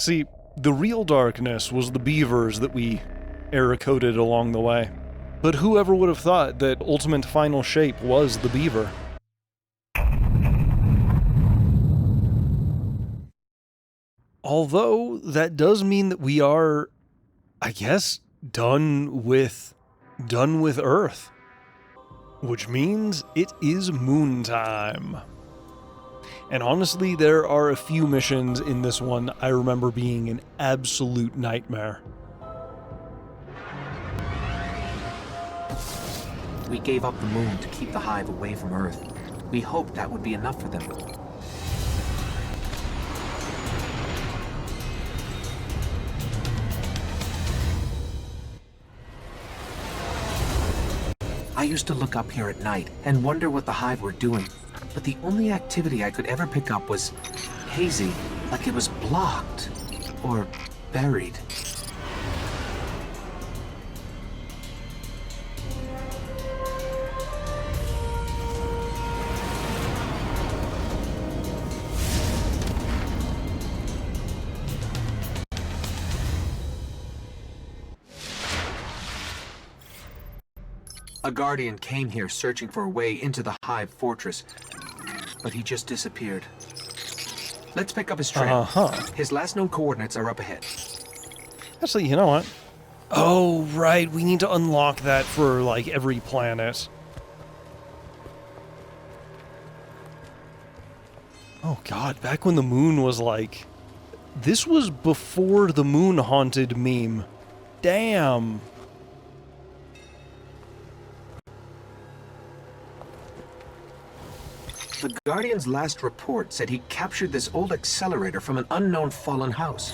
See, the real darkness was the beavers that we error-coded along the way. But whoever would have thought that ultimate final shape was the beaver? Although, that does mean that we are, I guess, done with Earth. Which means it is moon time. And honestly, there are a few missions in this one I remember being an absolute nightmare. We gave up the moon to keep the hive away from Earth. We hoped that would be enough for them. I used to look up here at night and wonder what the hive were doing, but the only activity I could ever pick up was hazy, like it was blocked or buried. A guardian came here searching for a way into the hive fortress, but he just disappeared. Let's pick up his trail. His last known coordinates are up ahead. Actually, you know what? Oh, right, we need to unlock that for, like, every planet. Oh god, back when the moon was like... This was before the moon-haunted meme. Damn. The Guardian's last report said he captured this old accelerator from an unknown fallen house.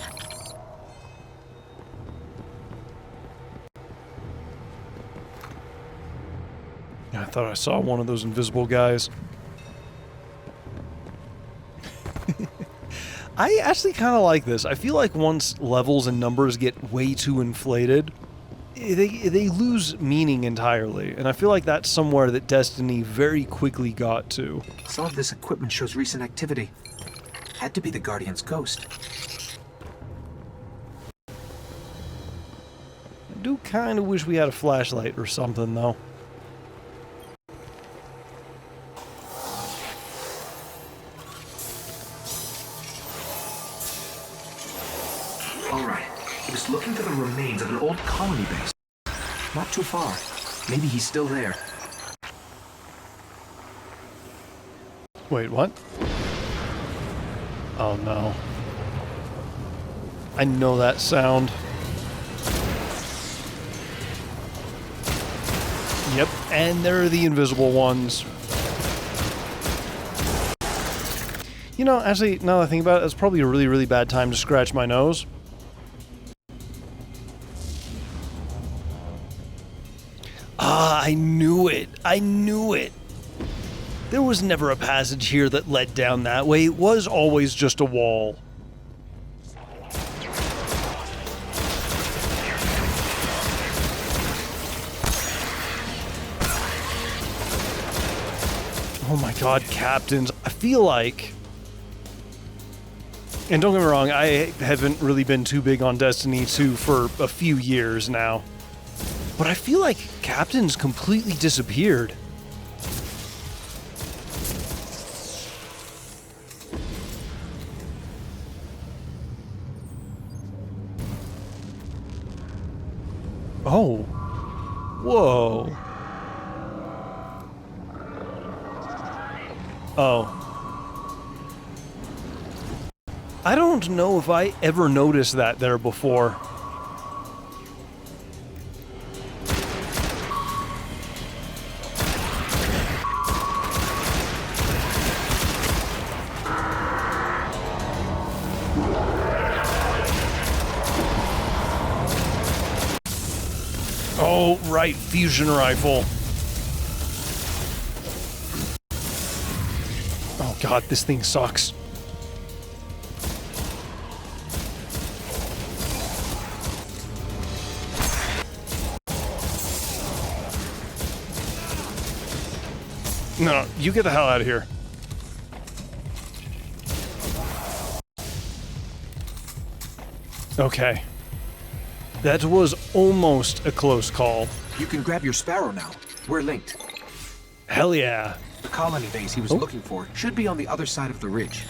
I thought I saw one of those invisible guys. I actually kind of like this. I feel like once levels and numbers get way too inflated, they lose meaning entirely, and I feel like that's somewhere that Destiny very quickly got to. Some of this equipment shows recent activity. Had to be the Guardian's ghost. I do kind of wish we had a flashlight or something, though. Alright, he was looking for the remains of an old colony base. Not too far. Maybe he's still there. Wait, what? Oh no. I know that sound. Yep, and there are the invisible ones. You know, actually, now that I think about it, it's probably a really, really bad time to scratch my nose. Ah, I knew it! I knew it! There was never a passage here that led down that way. It was always just a wall. Oh my god, captains. I feel like... And don't get me wrong, I haven't really been too big on Destiny 2 for a few years now. But I feel like captains completely disappeared. Oh. Whoa. Oh. I don't know if I ever noticed that there before. Oh, right, fusion rifle. Oh god, this thing sucks. No, you get the hell out of here. Okay. That was almost a close call. You can grab your sparrow now. We're linked. Hell yeah. The colony base he was looking for should be on the other side of the ridge.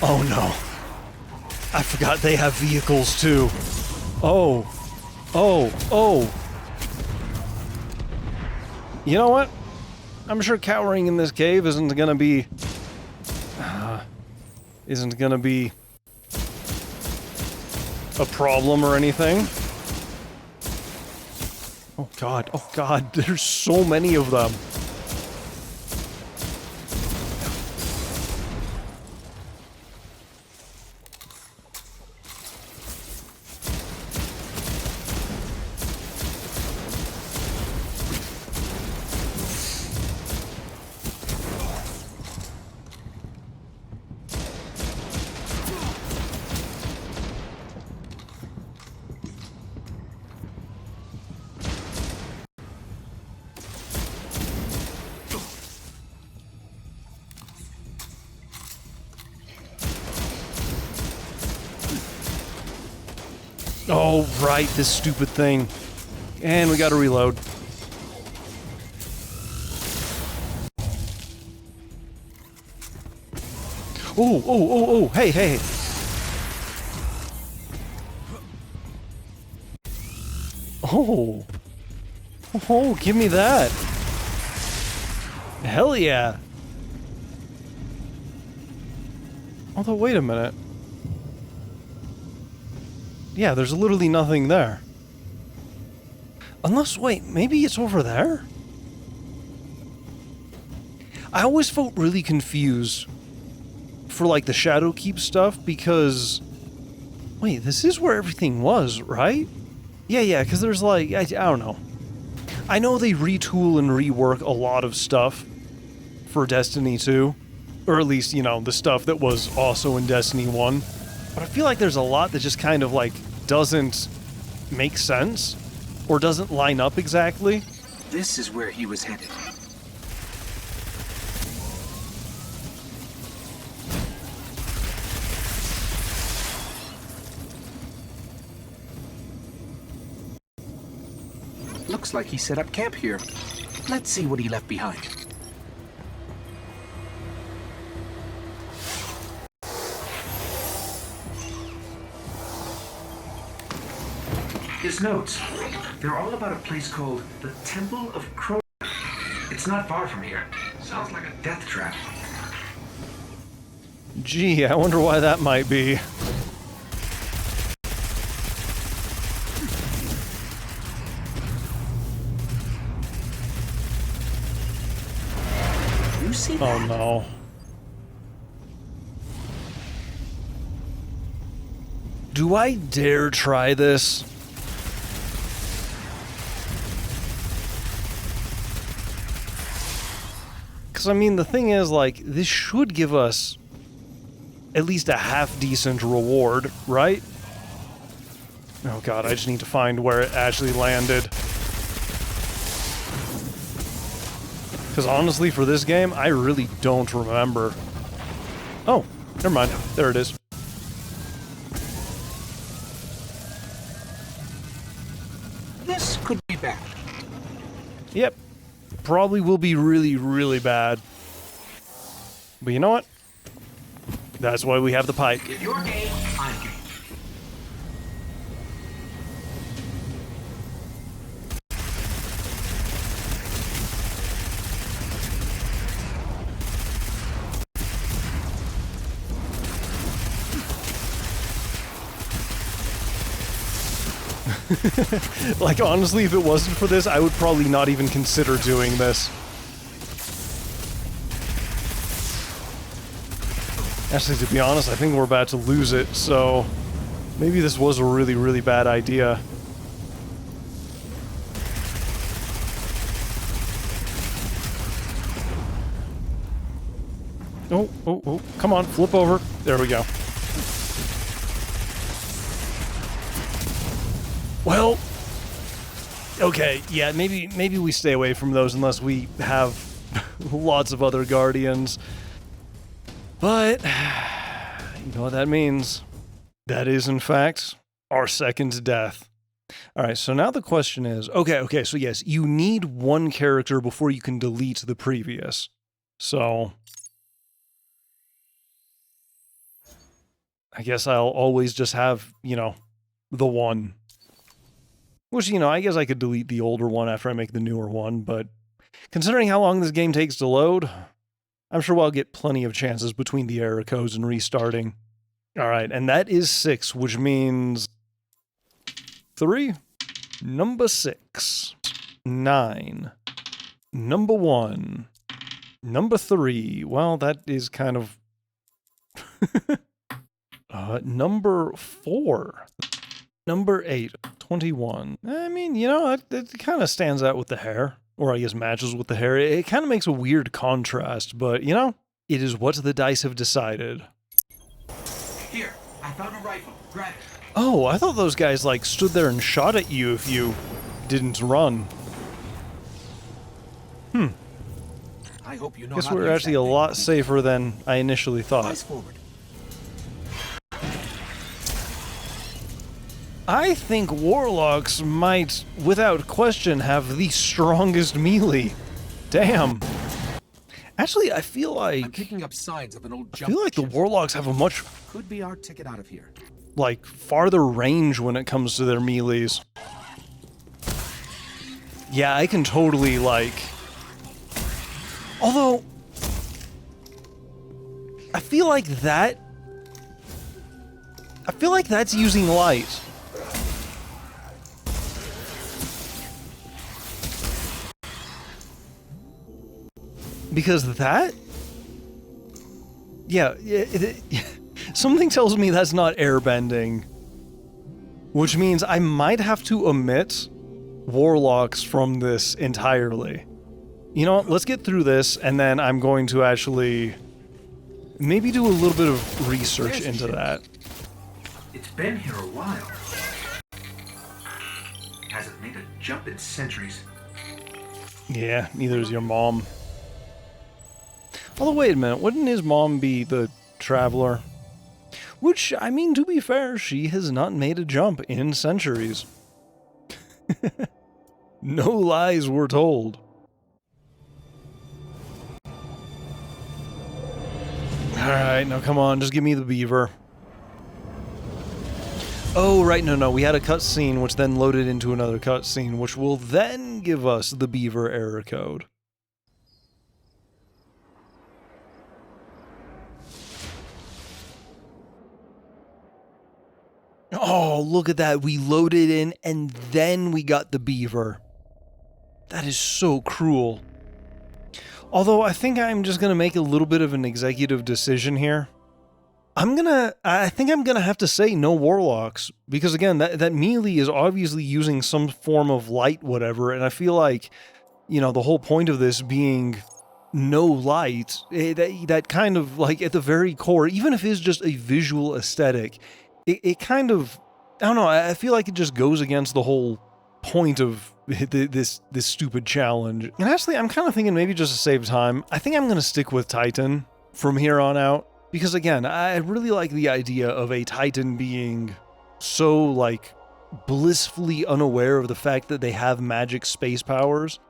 Oh no. I forgot they have vehicles too. Oh. Oh. Oh. You know what? I'm sure cowering in this cave isn't gonna be a problem or anything. Oh god, there's so many of them. Oh, right, this stupid thing. And we gotta reload. Oh, hey, hey. Oh. Oh, give me that. Hell yeah. Although, wait a minute. Yeah, there's literally nothing there. Unless, wait, maybe it's over there? I always felt really confused for, like, the Shadowkeep stuff, because... Wait, this is where everything was, right? Yeah, because there's, like, I don't know. I know they retool and rework a lot of stuff for Destiny 2. Or at least, you know, the stuff that was also in Destiny 1. But I feel like there's a lot that just kind of, like, doesn't make sense, or doesn't line up exactly. This is where he was headed. Looks like he set up camp here. Let's see what he left behind. His notes. They're all about a place called the Temple of Crow. It's not far from here. Sounds like a death trap. Gee, I wonder why that might be. You see that? Oh no. Do I dare try this? Because, I mean, the thing is, like, this should give us at least a half-decent reward, right? Oh god, I just need to find where it actually landed. Because honestly, for this game, I really don't remember. Oh, never mind. There it is. This could be bad. Yep. Probably will be really, really bad. But you know what? That's why we have the pipe. If you're game, I'm game. Like, honestly, if it wasn't for this, I would probably not even consider doing this. Actually, to be honest, I think we're about to lose it, so... maybe this was a really, really bad idea. Oh, come on, flip over. There we go. Well, okay, yeah, maybe we stay away from those unless we have lots of other guardians. But, you know what that means? That is, in fact, our second death. Alright, so now the question is, okay, so yes, you need one character before you can delete the previous. So, I guess I'll always just have, you know, the one. Which, you know, I guess I could delete the older one after I make the newer one, but considering how long this game takes to load, I'm sure I'll get plenty of chances between the error codes and restarting. Alright, and that is 6, which means 3, number 6, 9, number 1, number 3, well, that is kind of... number 4, number 8, 21. I mean, you know, it kind of stands out with the hair, or I guess matches with the hair. It kind of makes a weird contrast, but, you know, it is what the dice have decided. Here, I found a rifle. Grab it. Oh, I thought those guys, like, stood there and shot at you if you didn't run. I hope you know Guess how to we're use actually that a thing. lot safer than I initially thought. Eyes forward. I think warlocks might, without question, have the strongest melee. Damn. Actually, I feel I'm like... picking up signs of an old I jump feel like the ship. warlocks have a much, Could be our ticket out of here. like, farther range when it comes to their melees. Yeah, I can totally, like... Although... I feel like that... I feel like that's using light. Because that... Yeah, something tells me that's not airbending. Which means I might have to omit warlocks from this entirely. You know what, let's get through this, and then I'm going to actually... maybe do a little bit of research into that. It's been here a while. Hasn't made a jump in centuries. Yeah, neither is your mom. Although, wait a minute, wouldn't his mom be the Traveler? Which, I mean, to be fair, she has not made a jump in centuries. No lies were told. Alright, now come on, just give me the beaver. Oh, right, no, we had a cutscene which then loaded into another cutscene, which will then give us the beaver error code. Oh, look at that. We loaded in and then we got the beaver. That is so cruel. Although I think I'm just going to make a little bit of an executive decision here. I think I'm going to have to say no warlocks. Because again, that melee is obviously using some form of light whatever. And I feel like, you know, the whole point of this being no light, that kind of like at the very core, even if it is just a visual aesthetic, it kind of, I don't know, I feel like it just goes against the whole point of this stupid challenge. And actually, I'm kind of thinking maybe just to save time, I think I'm going to stick with Titan from here on out. Because again, I really like the idea of a Titan being so, like, blissfully unaware of the fact that they have magic space powers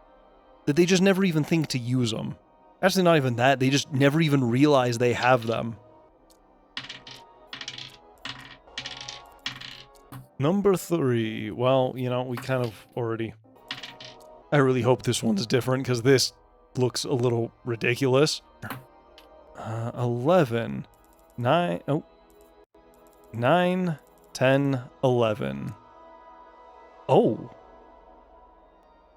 that they just never even think to use them. Actually, not even that, they just never even realize they have them. Number 3. Well, you know, we kind of already... I really hope this one's different, because this looks a little ridiculous. 11. 9... Oh. 9, 10, 11. Oh.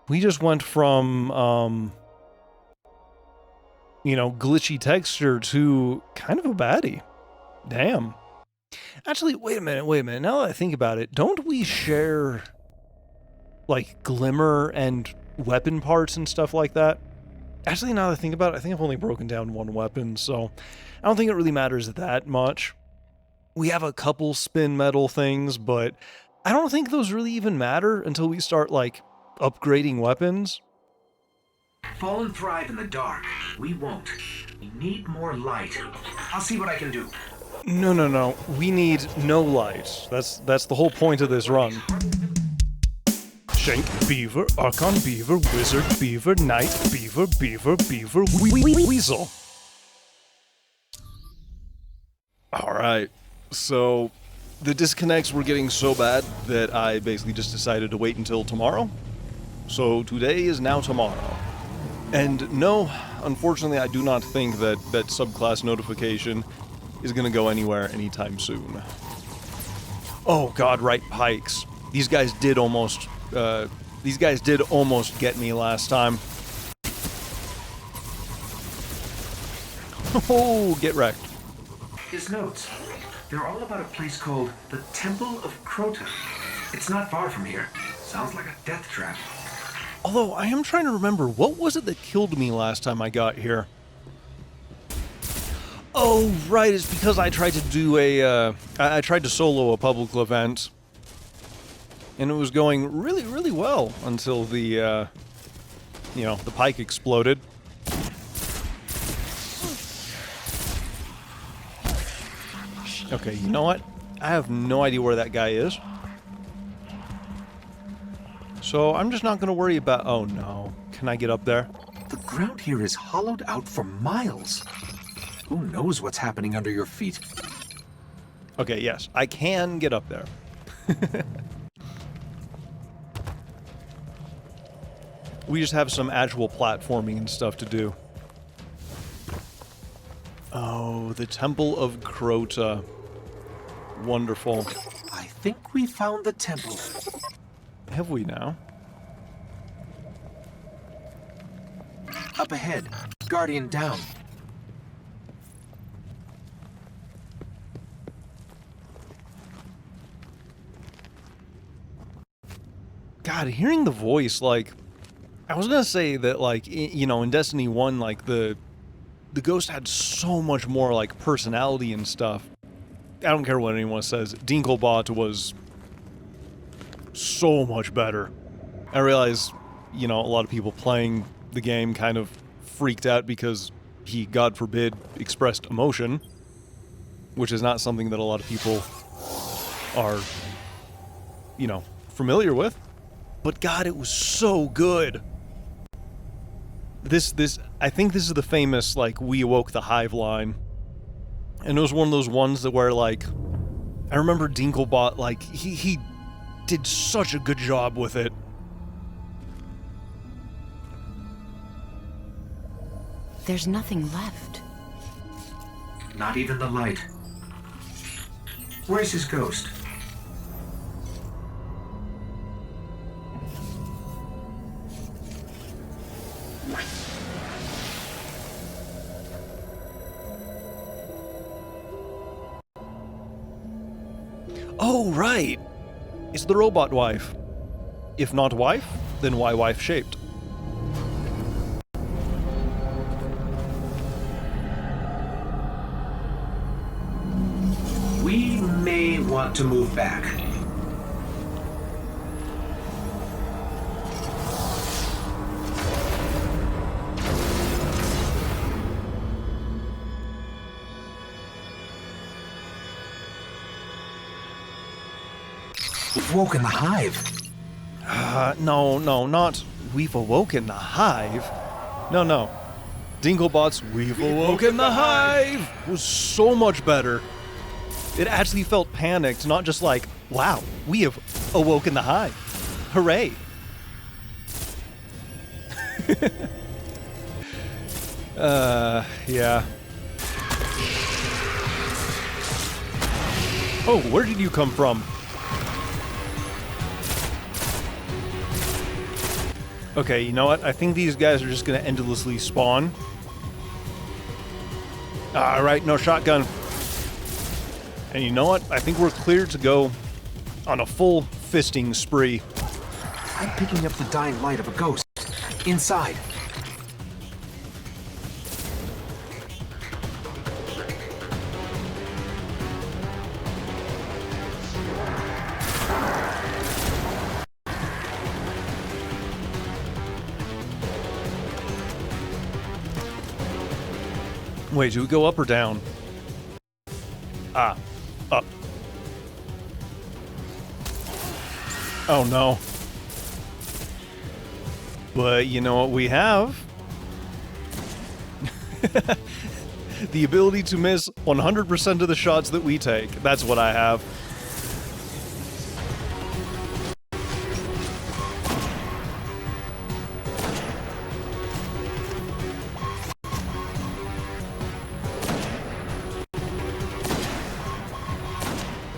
We just went from, you know, glitchy texture to kind of a baddie. Damn. Actually, wait a minute. Now that I think about it, don't we share, like, glimmer and weapon parts and stuff like that? Actually, now that I think about it, I think I've only broken down one weapon, so I don't think it really matters that much. We have a couple spin metal things, but I don't think those really even matter until we start, like, upgrading weapons. Fallen thrive in the dark. We won't. We need more light. I'll see what I can do. No. We need no light. That's the whole point of this run. Shank Beaver, Archon Beaver, Wizard Beaver, Knight Beaver, Beaver, Weasel. Alright, so the disconnects were getting so bad that I basically just decided to wait until tomorrow. So today is now tomorrow. And no, unfortunately I do not think that subclass notification is gonna go anywhere anytime soon. Oh god, right, pikes. These guys did almost get me last time. Oh, get wrecked. His notes. They're all about a place called the Temple of Crota. It's not far from here. Sounds like a death trap. Although, I am trying to remember, what was it that killed me last time I got here? Oh, right, it's because I tried to do I tried to solo a public event. And it was going really, really well until the, the pike exploded. Okay, you know what? I have no idea where that guy is. So I'm just not going to worry about... Oh, no. Can I get up there? The ground here is hollowed out for miles. Who knows what's happening under your feet? Okay, yes. I can get up there. We just have some actual platforming and stuff to do. Oh, the Temple of Crota. Wonderful. I think we found the temple. Have we now? Up ahead. Guardian down. God, hearing the voice, like... I was gonna say that, like, in Destiny 1, like, the ghost had so much more, like, personality and stuff. I don't care what anyone says. Dinklebot was so much better. I realize, a lot of people playing the game kind of freaked out because he, God forbid, expressed emotion, which is not something that a lot of people are, familiar with. But God, it was so good. I think this is the famous, like, "We awoke the hive" line. And it was one of those ones that where, like, I remember Dinklebot, like, he did such a good job with it. There's nothing left. Not even the light. Where's his ghost? Oh, right! It's the robot wife. If not wife, then why wife-shaped? We may want to move back. We've woken the hive. No, not "We've awoken the hive." No. Dinklebot's "We've awoken the hive" was so much better. It actually felt panicked, not just like, wow, we have awoken the hive. Hooray. Yeah. Oh, where did you come from? Okay, you know what? I think these guys are just gonna endlessly spawn. Alright, no shotgun. And you know what? I think we're clear to go on a full fisting spree. I'm picking up the dying light of a ghost. Inside. Wait, do we go up or down? Ah, up. Oh no. But you know what we have? The ability to miss 100% of the shots that we take. That's what I have.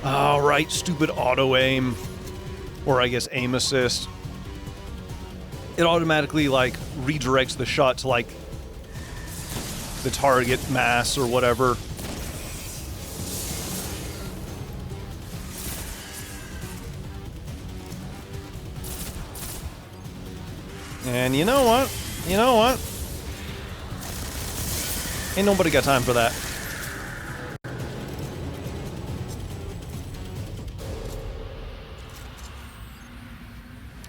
Alright, stupid auto-aim. Or I guess aim assist. It automatically, like, redirects the shot to, like, the target mass or whatever. And you know what? You know what? Ain't nobody got time for that.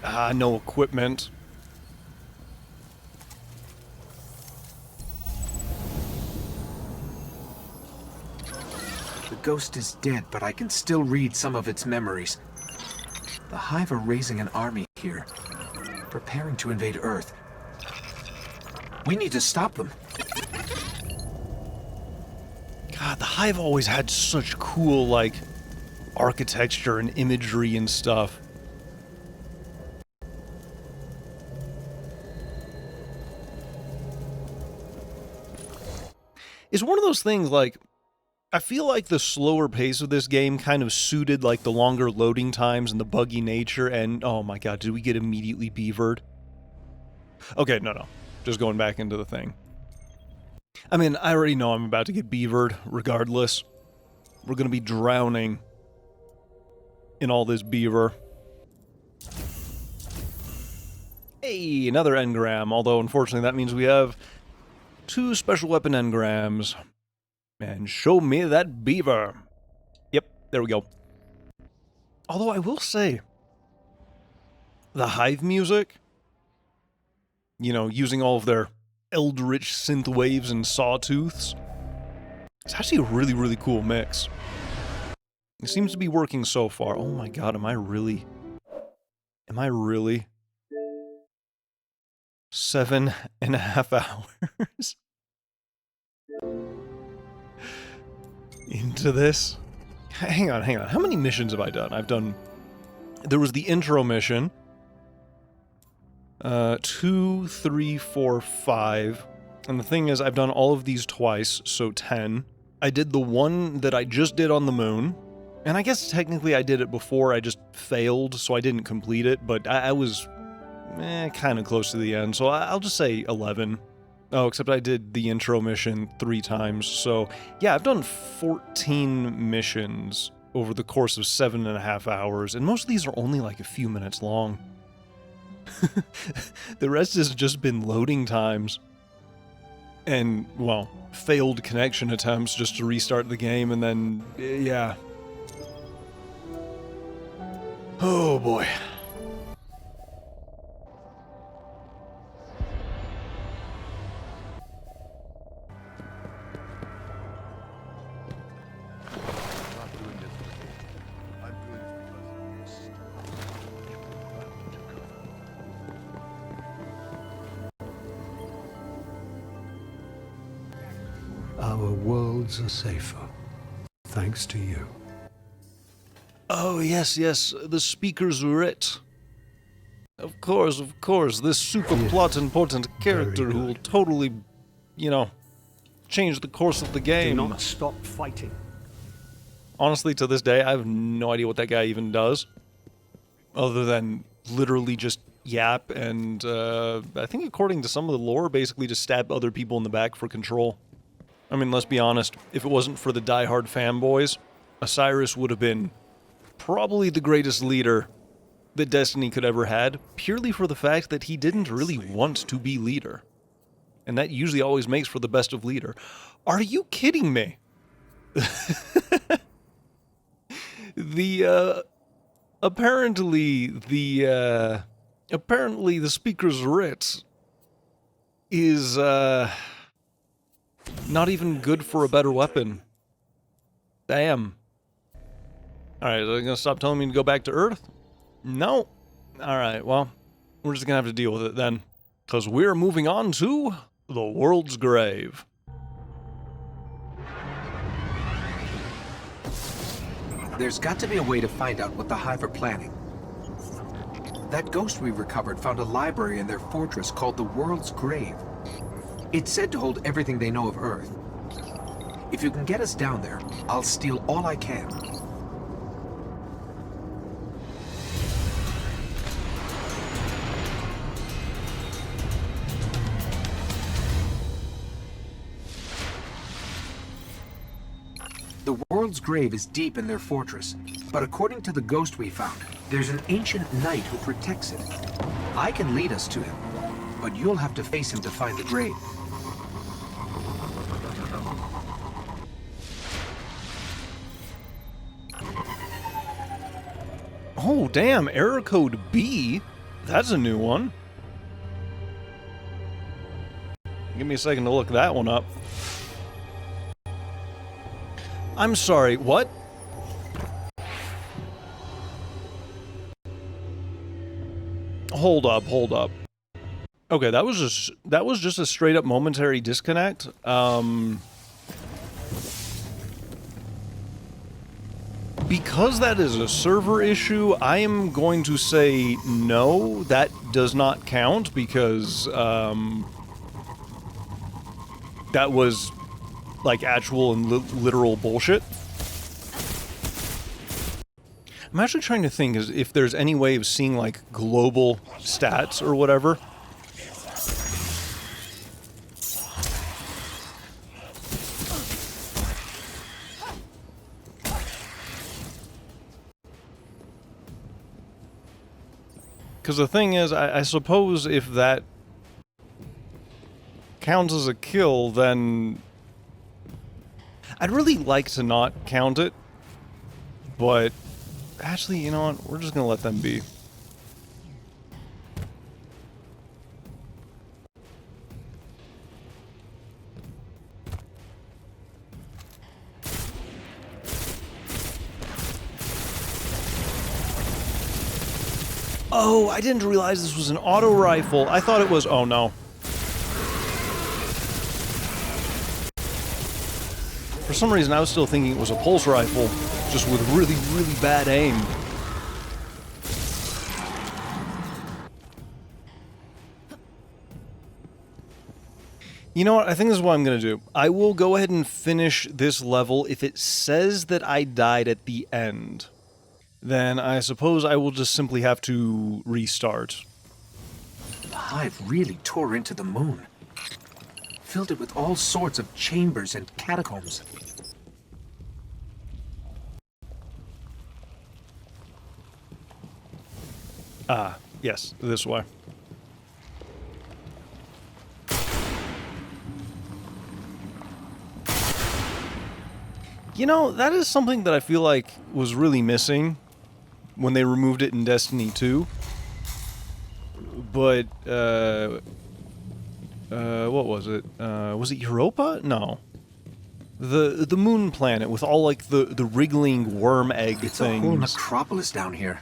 Ah, no equipment. The ghost is dead, but I can still read some of its memories. The Hive are raising an army here, preparing to invade Earth. We need to stop them. God, the Hive always had such cool, like, architecture and imagery and stuff. It's one of those things, like, I feel like the slower pace of this game kind of suited, like, the longer loading times and the buggy nature, and, oh my god, did we get immediately beavered? Okay, no. Just going back into the thing. I mean, I already know I'm about to get beavered, regardless. We're gonna be drowning in all this beaver. Hey, another engram, although unfortunately that means we have 2 special weapon engrams. And show me that beaver. Yep, there we go. Although I will say, the Hive music, you know, using all of their eldritch synth waves and sawtooths, it's actually a really, really cool mix. It seems to be working so far. Oh my god, am I really 7.5 hours into this? Hang on. How many missions have I done? There was the intro mission. 2, 3, 4, 5. And the thing is, I've done all of these twice, so 10. I did the one that I just did on the moon. And I guess technically I did it before, I just failed, so I didn't complete it, but I was kind of close to the end, so I'll just say 11. Oh, except I did the intro mission 3 times, so yeah, I've done 14 missions over the course of 7.5 hours, and most of these are only like a few minutes long. The rest has just been loading times. And, well, failed connection attempts just to restart the game, and then, yeah. Oh boy. Our worlds are safer, thanks to you. Oh, yes, the speaker's writ. Of course, this super plot important character who will totally, you know, change the course of the game. Do not stop fighting. Honestly, to this day, I have no idea what that guy even does. Other than literally just yap and, I think according to some of the lore, basically just stab other people in the back for control. I mean, let's be honest, if it wasn't for the diehard fanboys, Osiris would have been probably the greatest leader that Destiny could ever had, purely for the fact that he didn't really want to be leader. And that usually always makes for the best of leader. Are you kidding me? Apparently the speaker's writ is, Not even good for a better weapon. Damn. Alright, are they gonna stop telling me to go back to Earth? No. Alright, well, we're just gonna have to deal with it then. Because we're moving on to the world's grave. There's got to be a way to find out what the Hive are planning. That ghost we recovered found a library in their fortress called the World's Grave. It's said to hold everything they know of Earth. If you can get us down there, I'll steal all I can. The World's Grave is deep in their fortress, but according to the ghost we found, there's an ancient knight who protects it. I can lead us to him, but you'll have to face him to find the grave. Oh, damn, error code B? That's a new one. Give me a second to look that one up. I'm sorry, what? Hold up. Okay, that was just a straight up momentary disconnect. Because that is a server issue, I am going to say no, that does not count because that was like actual and literal bullshit. I'm actually trying to think if there's any way of seeing like global stats or whatever. Because the thing is, I suppose if that counts as a kill, then I'd really like to not count it, but actually, you know what? We're just gonna let them be. Oh, I didn't realize this was an auto rifle. I thought it was... Oh, no. For some reason, I was still thinking it was a pulse rifle, just with really, really bad aim. You know what? I think this is what I'm going to do. I will go ahead and finish this level if it says that I died at the end. Then I suppose I will just simply have to restart. The Hive really tore into the moon. Filled it with all sorts of chambers and catacombs. Ah, yes, this way. You know, that is something that I feel like was really missing when they removed it in Destiny 2. But, what was it? Was it Europa? No. The moon planet with all, like, the wriggling worm egg It's things. a whole necropolis down here.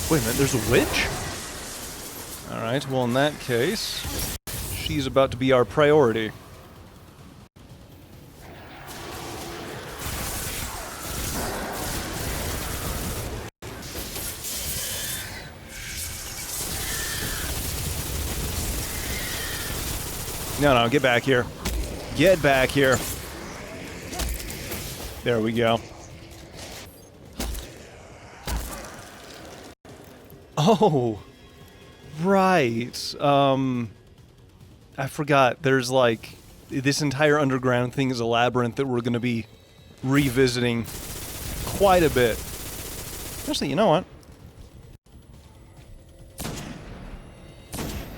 Wait a minute, there's a witch? Alright, well in that case, she's about to be our priority. No, get back here. Get back here. There we go. Oh, right. I forgot. There's like this entire underground thing is a labyrinth that we're going to be revisiting quite a bit. Actually, you know what?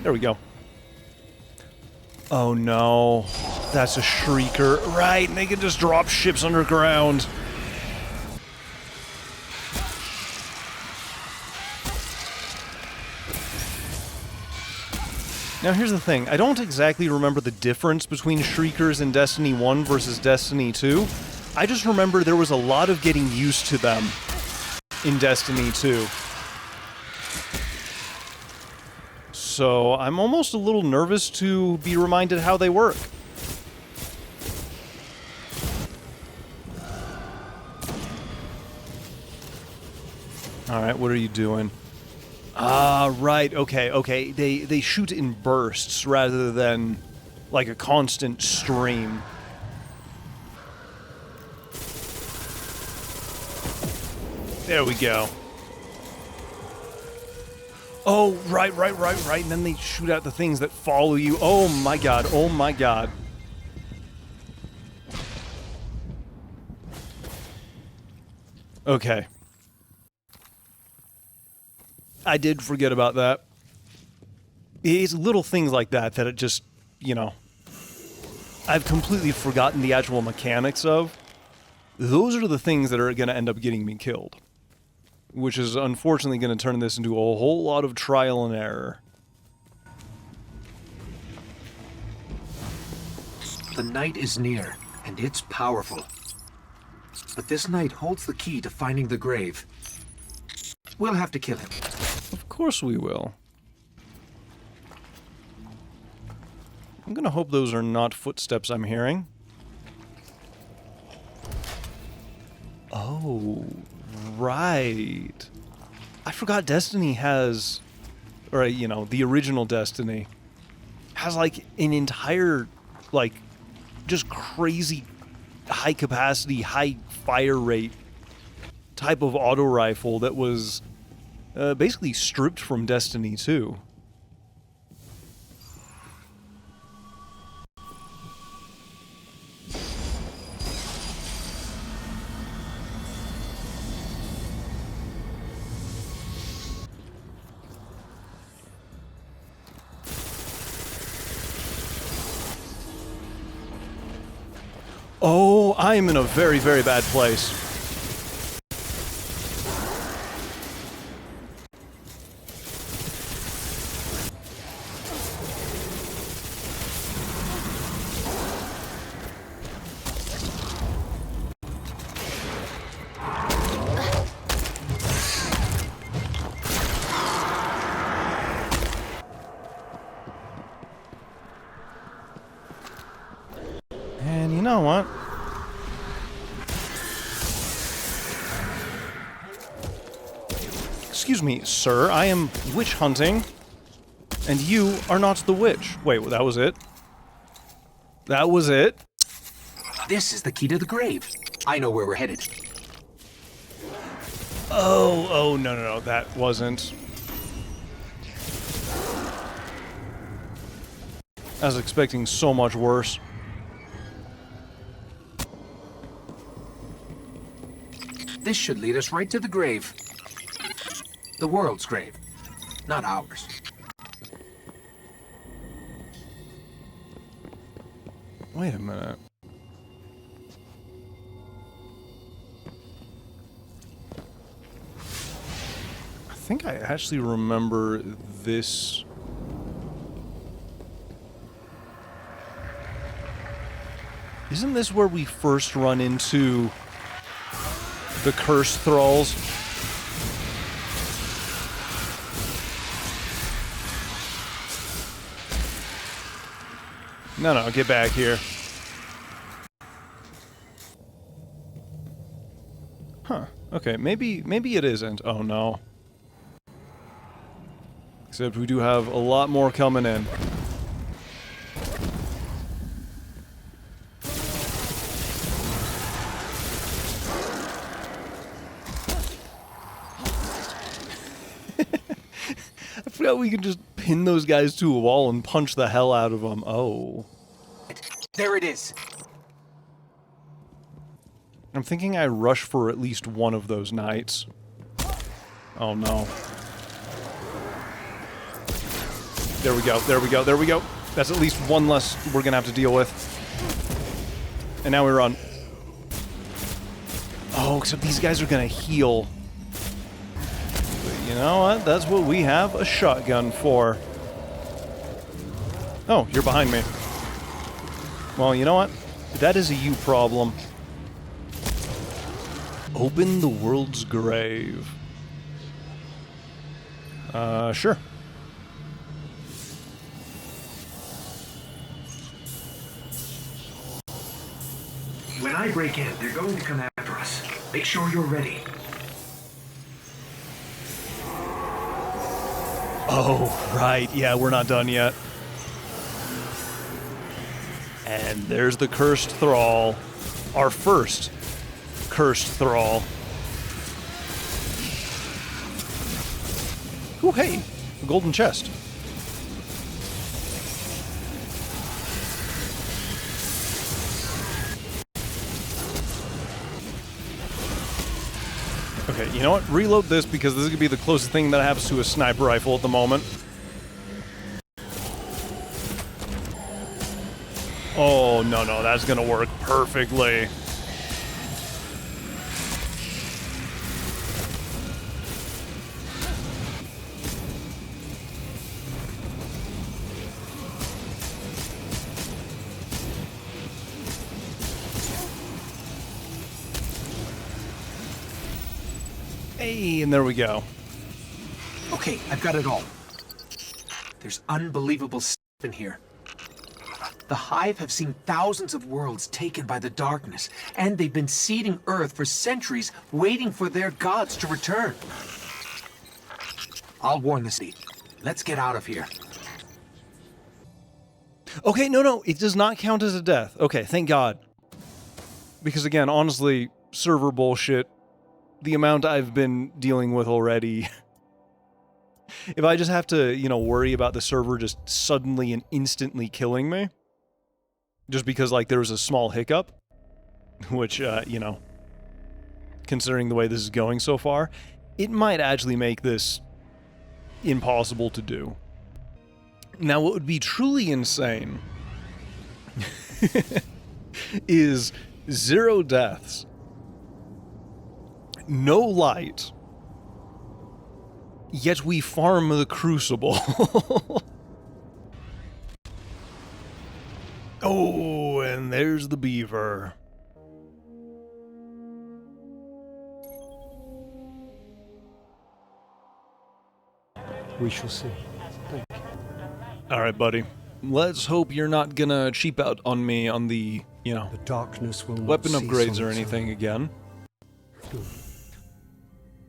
There we go. Oh no, that's a shrieker. Right, and they can just drop ships underground. Now here's the thing, I don't exactly remember the difference between Shriekers in Destiny 1 versus Destiny 2. I just remember there was a lot of getting used to them in Destiny 2. So I'm almost a little nervous to be reminded how they work. Alright, what are you doing? Ah, right, okay. They shoot in bursts rather than like a constant stream. There we go. Oh, right. And then they shoot out the things that follow you. Oh my god, oh my god. Okay. I did forget about that. It's little things like that that it just, you know, I've completely forgotten the actual mechanics of. Those are the things that are going to end up getting me killed. Which is unfortunately going to turn this into a whole lot of trial and error. The night is near, and it's powerful. But this knight holds the key to finding the grave. We'll have to kill him. Of course we will. I'm gonna hope those are not footsteps I'm hearing. Oh, right. I forgot Destiny has, or, you know, the original Destiny has, like, an entire, like, just crazy high capacity, high fire rate type of auto rifle that was basically stripped from Destiny 2. Oh, I am in a very, very bad place. And you know what? Excuse me, sir, I am witch hunting, and you are not the witch. Wait, that was it? That was it? This is the key to the grave. I know where we're headed. Oh, no, that wasn't. I was expecting so much worse. This should lead us right to the grave. The world's grave, not ours. Wait a minute. I think I actually remember this. Isn't this where we first run into the cursed thralls? No, get back here. Huh. Okay, maybe it isn't. Oh no. Except we do have a lot more coming in. I forgot we could just pin those guys to a wall and punch the hell out of them. Oh. There it is. I'm thinking I rush for at least one of those knights. Oh no. There we go. That's at least one less we're gonna have to deal with. And now we run. Oh, except these guys are gonna heal. But you know what? That's what we have a shotgun for. Oh, you're behind me. Well, you know what? That is a you problem. Open the world's grave. Sure. When I break in, they're going to come after us. Make sure you're ready. Oh, right. Yeah, we're not done yet. And there's the cursed thrall. Our first cursed thrall. Ooh, hey, a golden chest. Okay, you know what? Reload this because this is going to be the closest thing that happens to a sniper rifle at the moment. Oh, no, that's going to work perfectly. Hey, and there we go. Okay, I've got it all. There's unbelievable stuff in here. The Hive have seen thousands of worlds taken by the darkness, and they've been seeding Earth for centuries, waiting for their gods to return. I'll warn the city. Let's get out of here. Okay, no, it does not count as a death. Okay, thank God. Because again, honestly, server bullshit, the amount I've been dealing with already. If I just have to, worry about the server just suddenly and instantly killing me, just because, there was a small hiccup, which, considering the way this is going so far, it might actually make this impossible to do. Now, what would be truly insane is 0 deaths, no light, yet we farm the Crucible. Oh, and there's the beaver. We shall see. Thank you. All right, buddy. Let's hope you're not gonna cheap out on me on the, The darkness will not weapon cease upgrades on or its anything own. again. Good.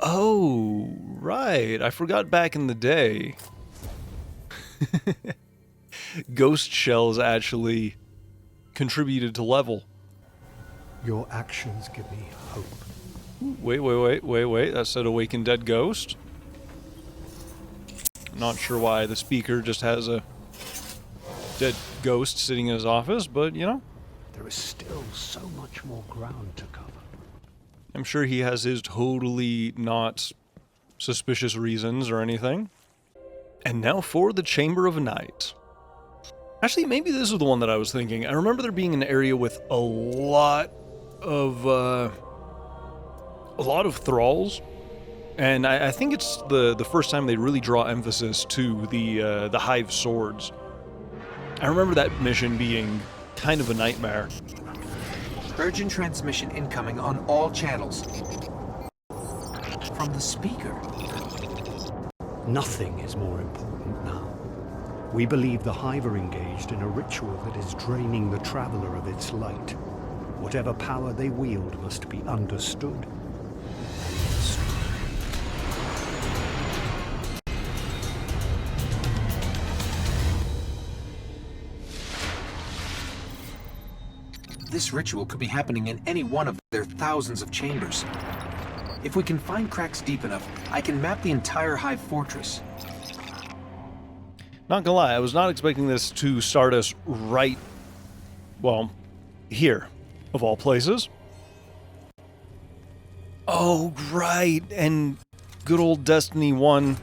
Oh, right. I forgot back in the day. Ghost shells actually contributed to level. Your actions give me hope. Wait. That said awakened dead ghost. Not sure why the speaker just has a dead ghost sitting in his office, but, There is still so much more ground to cover. I'm sure he has his totally not suspicious reasons or anything. And now for the Chamber of Night. Actually, maybe this is the one that I was thinking. I remember there being an area with a lot of thralls. And I think it's the first time they really draw emphasis to the Hive swords. I remember that mission being kind of a nightmare. Urgent transmission incoming on all channels. From the speaker. Nothing is more important now. We believe the Hive are engaged in a ritual that is draining the Traveler of its light. Whatever power they wield must be understood and destroyed. This ritual could be happening in any one of their thousands of chambers. If we can find cracks deep enough, I can map the entire Hive fortress. Not gonna lie, I was not expecting this to start us right, well, here, of all places. Oh, right, and good old Destiny 1.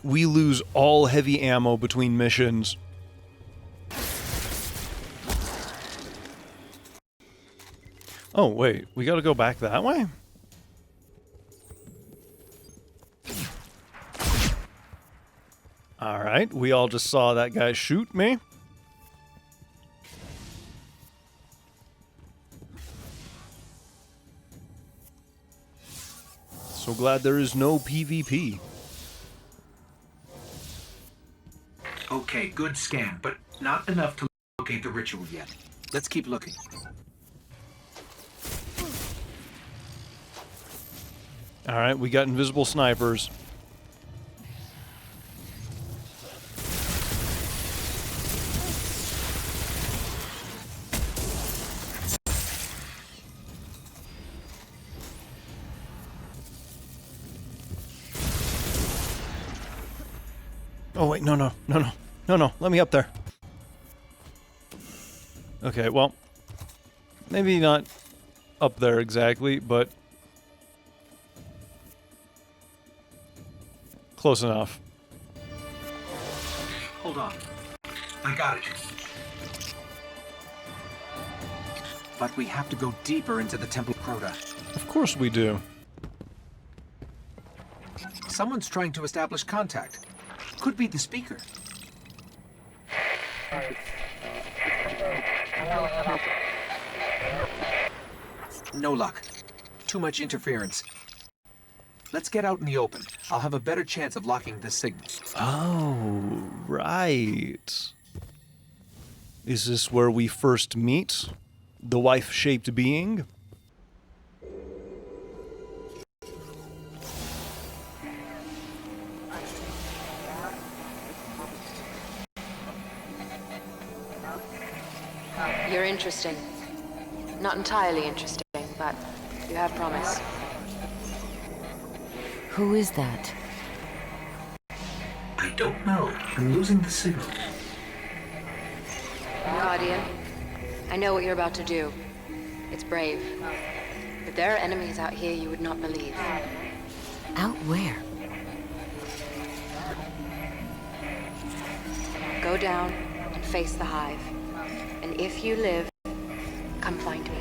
We lose all heavy ammo between missions. Oh, wait, we gotta go back that way? Alright, we all just saw that guy shoot me. So glad there is no PvP. Okay, good scan, but not enough to locate the ritual yet. Let's keep looking. Alright, we got invisible snipers. Oh wait, no, let me up there. Okay, well, maybe not up there exactly, but close enough. Hold on. I got it. But we have to go deeper into the Temple of Crota. Of course we do. Someone's trying to establish contact. Could be the speaker. No luck. Too much interference. Let's get out in the open. I'll have a better chance of locking this signal. Oh, right. Is this where we first meet? The wife-shaped being? You're interesting. Not entirely interesting, but you have promise. Who is that? I don't know. I'm losing the signal. Guardian, I know what you're about to do. It's brave. But there are enemies out here you would not believe. Out where? Go down and face the hive. And if you live, come find me.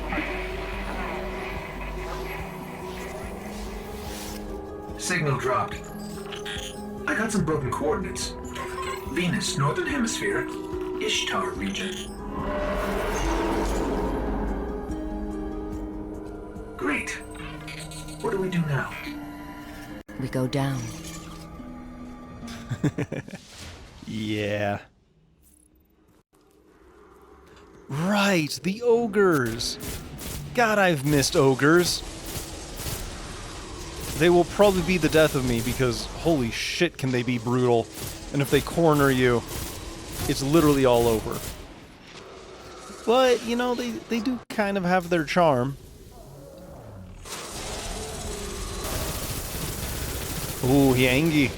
Signal dropped. I got some broken coordinates. Venus, Northern Hemisphere, Ishtar region. Great. What do we do now? We go down. Yeah. Right, the ogres. God, I've missed ogres. They will probably be the death of me because holy shit can they be brutal. And if they corner you, it's literally all over. But, you know, they do kind of have their charm. Ooh, Yangi.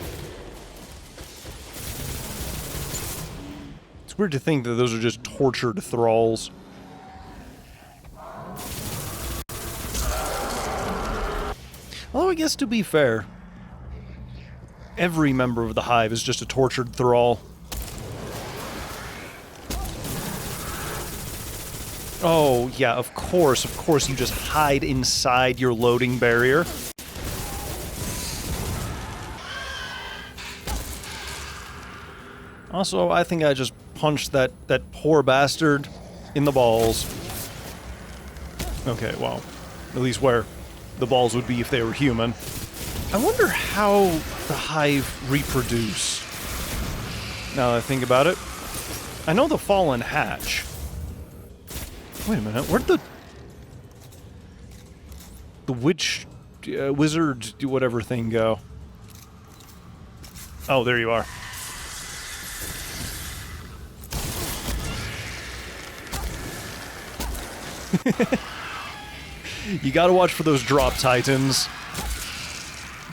It's weird to think that those are just tortured thralls. Although I guess to be fair, every member of the Hive is just a tortured thrall. Oh, yeah, of course you just hide inside your loading barrier. Also, I think I just punched that poor bastard in the balls. Okay, well, at least where the balls would be if they were human. I wonder how the Hive reproduce. Now that I think about it, I know the Fallen hatch. Wait a minute, where'd the witch, wizard, whatever thing go? Oh, there you are. You gotta watch for those drop titans.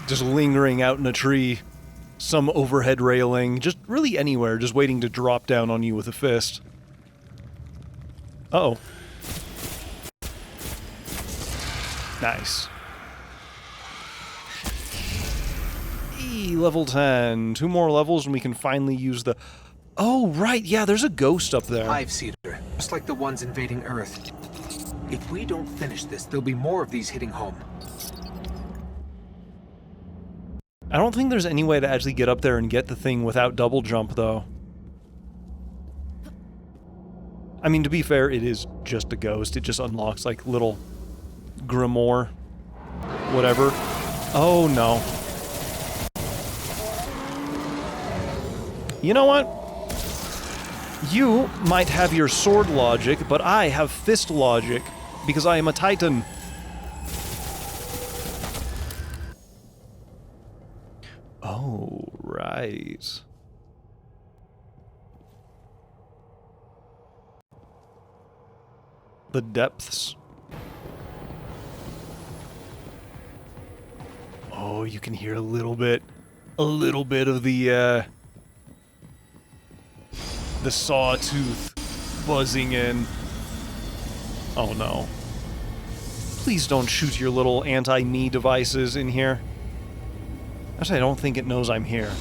Just lingering out in a tree. Some overhead railing. Just really anywhere, just waiting to drop down on you with a fist. Uh-oh. Nice. Level 10. 2 more levels and we can finally use the... Oh, right, yeah, there's a ghost up there. Hive Seeder, just like the ones invading Earth. If we don't finish this, there'll be more of these hitting home. I don't think there's any way to actually get up there and get the thing without double jump, though. I mean, to be fair, it is just a ghost. It just unlocks, like, little grimoire. Whatever. Oh, no. You know what? You might have your sword logic, but I have fist logic, because I am a titan. Oh, right. The depths. Oh, you can hear a little bit of the sawtooth buzzing in. Oh no. Please don't shoot your little anti-me devices in here. Actually, I don't think it knows I'm here.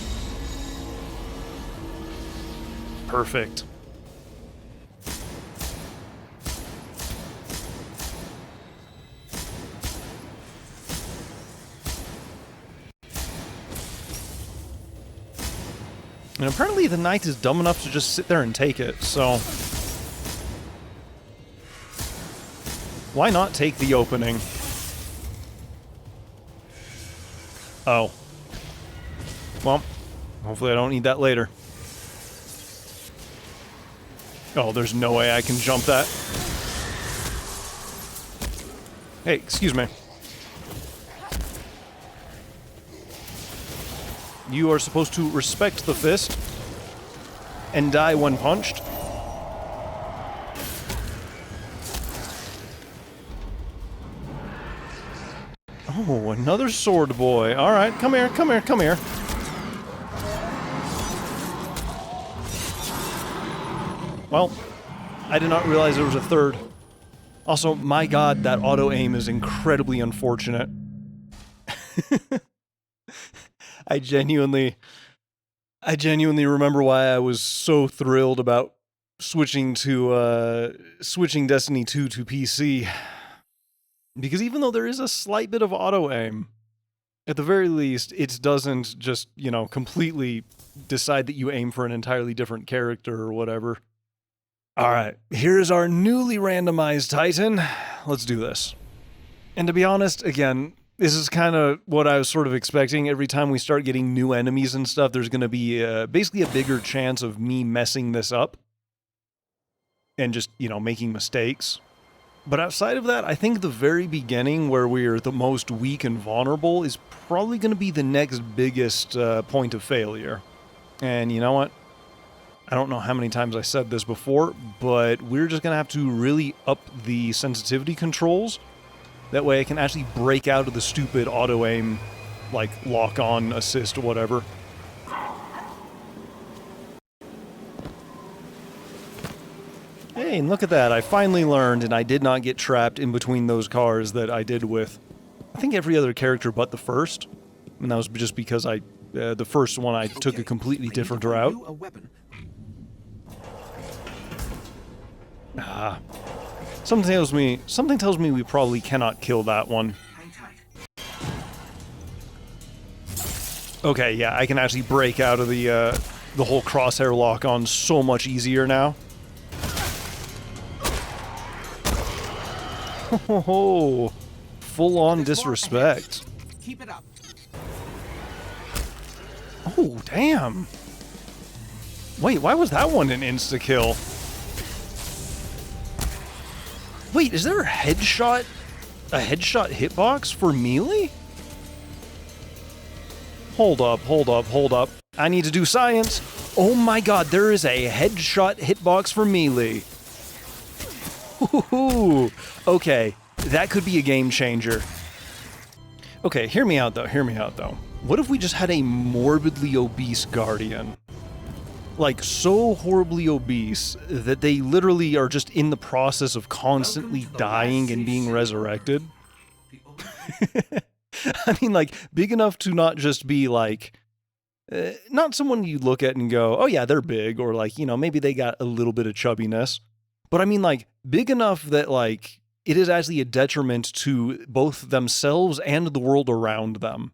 Perfect. And apparently the knight is dumb enough to just sit there and take it, so... why not take the opening? Oh. Well, hopefully I don't need that later. Oh, there's no way I can jump that. Hey, excuse me. You are supposed to respect the fist and die when punched. Oh, another sword boy. All right, come here, come here, come here. Well, I did not realize there was a third. Also, my god, that auto-aim is incredibly unfortunate. I genuinely remember why I was so thrilled about switching Destiny 2 to PC. Because even though there is a slight bit of auto-aim, at the very least, it doesn't just, you know, completely decide that you aim for an entirely different character or whatever. Alright, here's our newly randomized Titan. Let's do this. And to be honest, again, this is kind of what I was sort of expecting. Every time we start getting new enemies and stuff, there's going to be basically a bigger chance of me messing this up. And just, you know, making mistakes. But outside of that, I think the very beginning, where we're the most weak and vulnerable, is probably going to be the next biggest point of failure. And you know what? I don't know how many times I said this before, but we're just going to have to really up the sensitivity controls. That way I can actually break out of the stupid auto-aim, like, lock-on, assist, or whatever. Hey, and look at that, I finally learned, and I did not get trapped in between those cars that I did with, I think, every other character but the first. And that was just because the first one I took a completely different route. Ah. Something tells me we probably cannot kill that one. Okay, yeah, I can actually break out of the whole crosshair lock-on so much easier now. Oh, full-on disrespect. Keep it up. Oh, damn. Wait, why was that one an insta-kill? Wait, is there a headshot hitbox for melee? Hold up. I need to do science. Oh my god, there is a headshot hitbox for melee. Ooh, okay, that could be a game changer. Okay, hear me out though. What if we just had a morbidly obese guardian? Like, so horribly obese that they literally are just in the process of constantly dying and being resurrected. I mean, like, big enough to not just be like, not someone you look at and go, oh yeah, they're big, or like, you know, maybe they got a little bit of chubbiness. But I mean, like, big enough that, like, it is actually a detriment to both themselves and the world around them.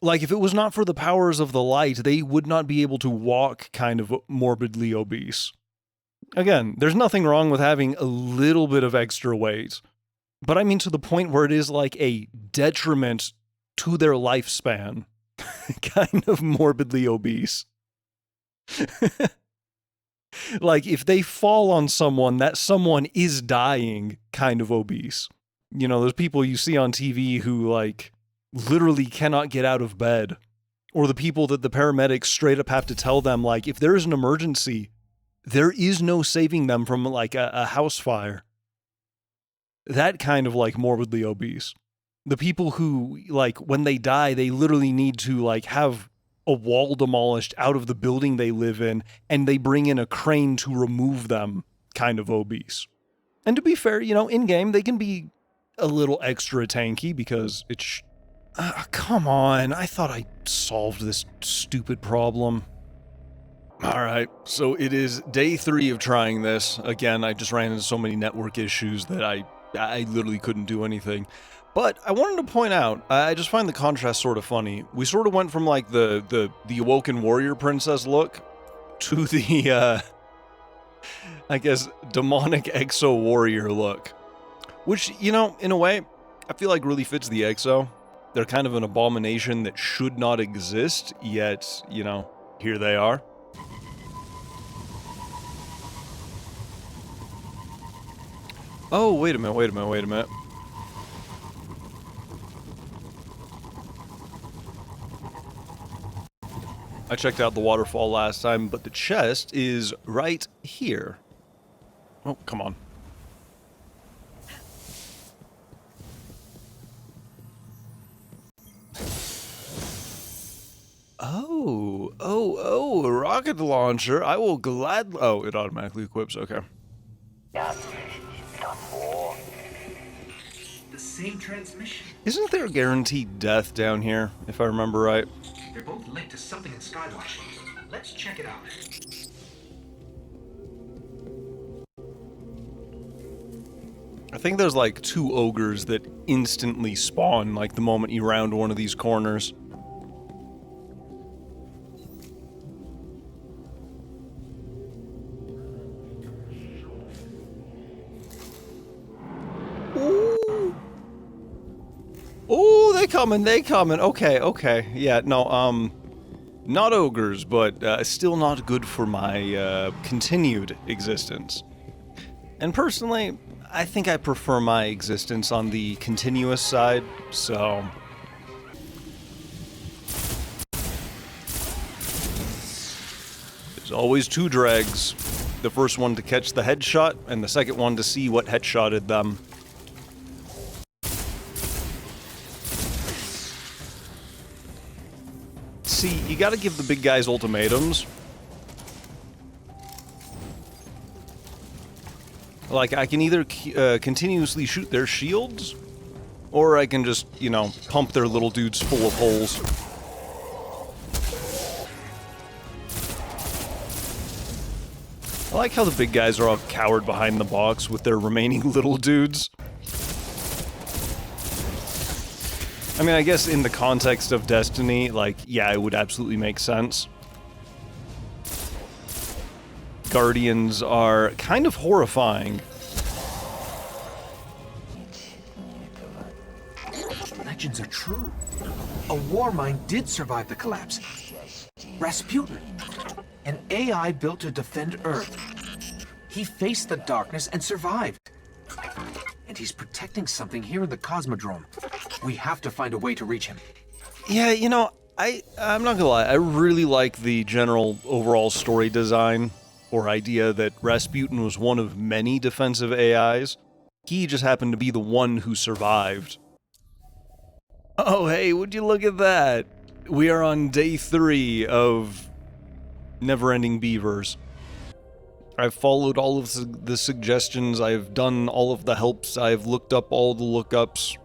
Like, if it was not for the powers of the light, they would not be able to walk kind of morbidly obese. Again, there's nothing wrong with having a little bit of extra weight, but I mean to the point where it is like a detriment to their lifespan. Kind of morbidly obese. Like, if they fall on someone, that someone is dying kind of obese. You know, those people you see on TV who, like, literally cannot get out of bed. Or the people that the paramedics straight up have to tell them, like, if there is an emergency, there is no saving them from, like, a house fire. That kind of, like, morbidly obese. The people who, like, when they die, they literally need to, like, have a wall demolished out of the building they live in, and they bring in a crane to remove them, kind of obese. And to be fair, you know, in-game, they can be a little extra tanky because it's... come on, I thought I solved this stupid problem. Alright, so it is day 3 of trying this. Again, I just ran into so many network issues that I literally couldn't do anything. But I wanted to point out, I just find the contrast sort of funny. We sort of went from, like, the Awoken Warrior Princess look to the, I guess, demonic Exo Warrior look. Which, you know, in a way, I feel like really fits the Exo. They're kind of an abomination that should not exist, yet, you know, here they are. Oh, wait a minute. I checked out the waterfall last time, but the chest is right here. Oh, come on. Oh, a rocket launcher. I will gladly... Oh, it automatically equips, okay. The same transmission. Isn't there guaranteed death down here, if I remember right? They're both linked to something in Skywatch. Let's check it out. I think there's like 2 ogres that instantly spawn like the moment you round one of these corners. Ooh, they coming. Okay. Yeah, no, not ogres, but still not good for my continued existence. And personally, I think I prefer my existence on the continuous side, so... There's always 2 dregs. The first one to catch the headshot, and the second one to see what headshotted them. See, you gotta give the big guys ultimatums. Like, I can either continuously shoot their shields, or I can just, you know, pump their little dudes full of holes. I like how the big guys are all cowered behind the box with their remaining little dudes. I mean, I guess in the context of Destiny, like, yeah, it would absolutely make sense. Guardians are kind of horrifying. Legends are true. A war mine did survive the collapse. Rasputin, an AI built to defend Earth. He faced the darkness and survived. And he's protecting something here in the Cosmodrome. We have to find a way to reach him. Yeah, you know, I'm not gonna lie, I really like the general overall story design, or idea that Rasputin was one of many defensive AIs. He just happened to be the one who survived. Oh, hey, would you look at that? We are on day 3 of Never-Ending Beavers. I've followed all of the suggestions, I've done all of the helps, I've looked up all the lookups.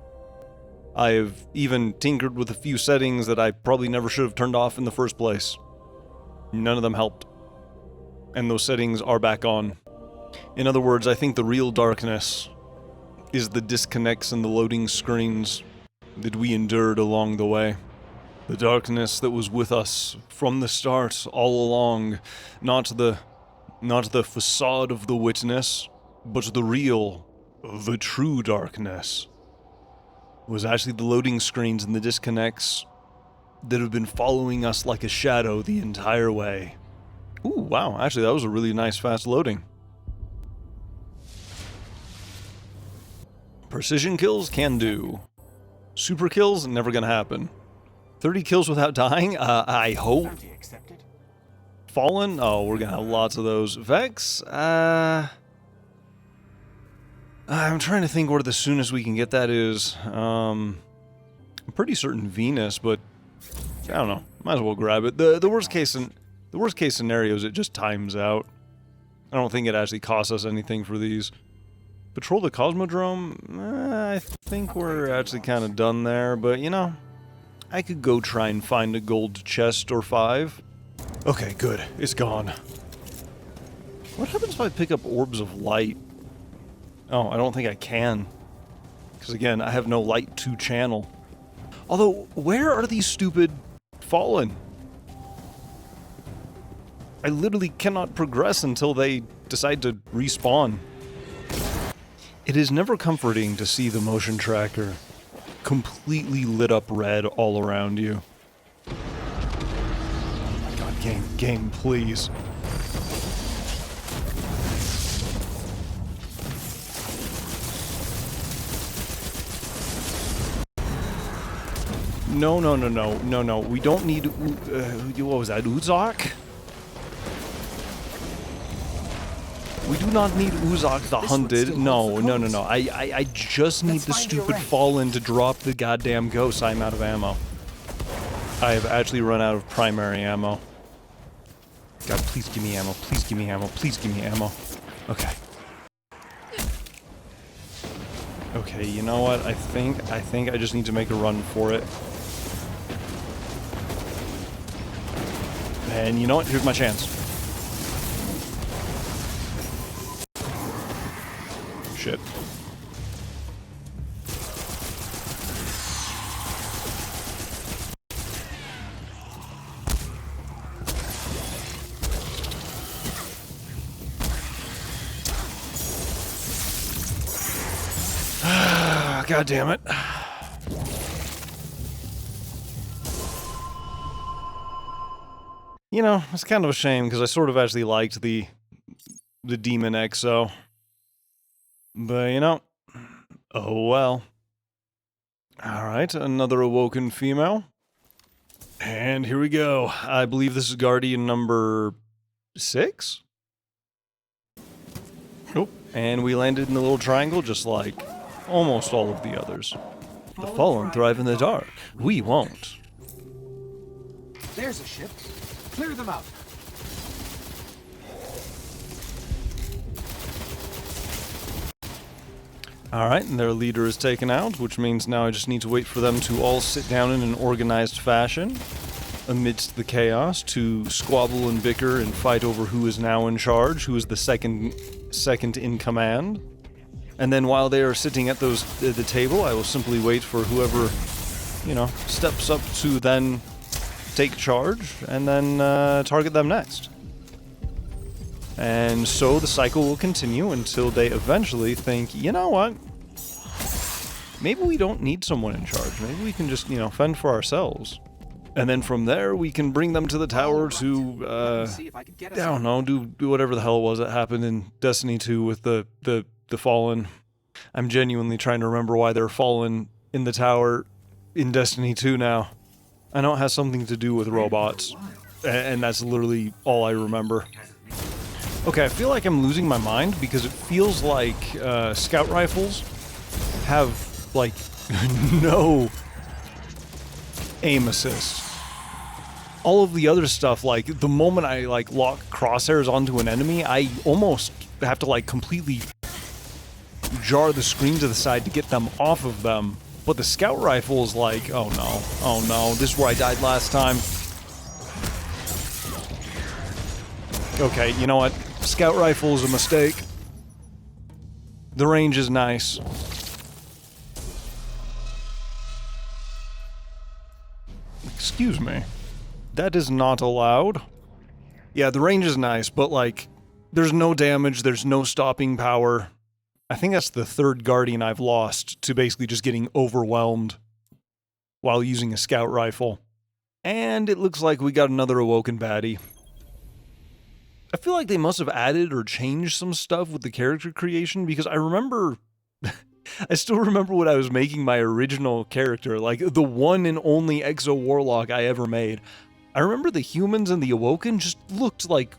I've even tinkered with a few settings that I probably never should have turned off in the first place. None of them helped. And those settings are back on. In other words, I think the real darkness is the disconnects and the loading screens that we endured along the way. The darkness that was with us from the start, all along. Not the facade of the witness, but the real, the true darkness. Was actually the loading screens and the disconnects that have been following us like a shadow the entire way. Ooh, wow, actually that was a really nice fast loading. Precision kills can do. Super kills, never gonna happen. 30 kills without dying? I hope. Fallen? Oh, we're gonna have lots of those. Vex? I'm trying to think where the soonest we can get that is. I'm pretty certain Venus, but I don't know. Might as well grab it. The worst case scenario is it just times out. I don't think it actually costs us anything for these. Patrol the Cosmodrome? I think we're actually kind of done there, but you know, I could go try and find a gold chest or 5. Okay, good. It's gone. What happens if I pick up orbs of light? Oh, I don't think I can. Because again, I have no light to channel. Although, where are these stupid Fallen? I literally cannot progress until they decide to respawn. It is never comforting to see the motion tracker completely lit up red all around you. Oh my god, game, please. No. We don't need, what was that, Uzak? We do not need Uzak the Hunted. No. I just need the stupid Fallen to drop the goddamn ghost. I'm out of ammo. I have actually run out of primary ammo. God, please give me ammo. Please give me ammo. Please give me ammo. Okay. Okay, you know what? I think I just need to make a run for it. And you know what? Here's my chance. Shit. God damn it. You know, it's kind of a shame because I sort of actually liked the Demon Exo. But, you know, oh well. Alright, another awoken female. And here we go. I believe this is Guardian number 6? Nope. And we landed in the little triangle just like almost all of the others. The Fallen thrive in the dark. We won't. There's a ship. Clear them out. Alright, and their leader is taken out, which means now I just need to wait for them to all sit down in an organized fashion amidst the chaos to squabble and bicker and fight over who is now in charge, who is the second in command. And then while they are sitting at the table, I will simply wait for whoever, you know, steps up to then take charge and then target them next. And so the cycle will continue until they eventually think, you know what? Maybe we don't need someone in charge. Maybe we can just, you know, fend for ourselves. And then from there, we can bring them to the tower to, I don't know, do whatever the hell it was that happened in Destiny 2 with the Fallen. I'm genuinely trying to remember why they're Fallen in the tower in Destiny 2 now. I know it has something to do with robots, and that's literally all I remember. Okay, I feel like I'm losing my mind because it feels like scout rifles have, like, no aim assist. All of the other stuff, like, the moment I, like, lock crosshairs onto an enemy, I almost have to, like, completely jar the screen to the side to get them off of them. But the scout rifle is like, oh no, this is where I died last time. Okay, you know what? Scout rifle is a mistake. The range is nice. Excuse me. That is not allowed. Yeah, the range is nice, but like, there's no damage, there's no stopping power. I think that's the third Guardian I've lost to basically just getting overwhelmed while using a scout rifle. And it looks like we got another Awoken baddie. I feel like they must have added or changed some stuff with the character creation, because I remember... I still remember when I was making my original character, like the one and only Exo Warlock I ever made. I remember the humans and the Awoken just looked like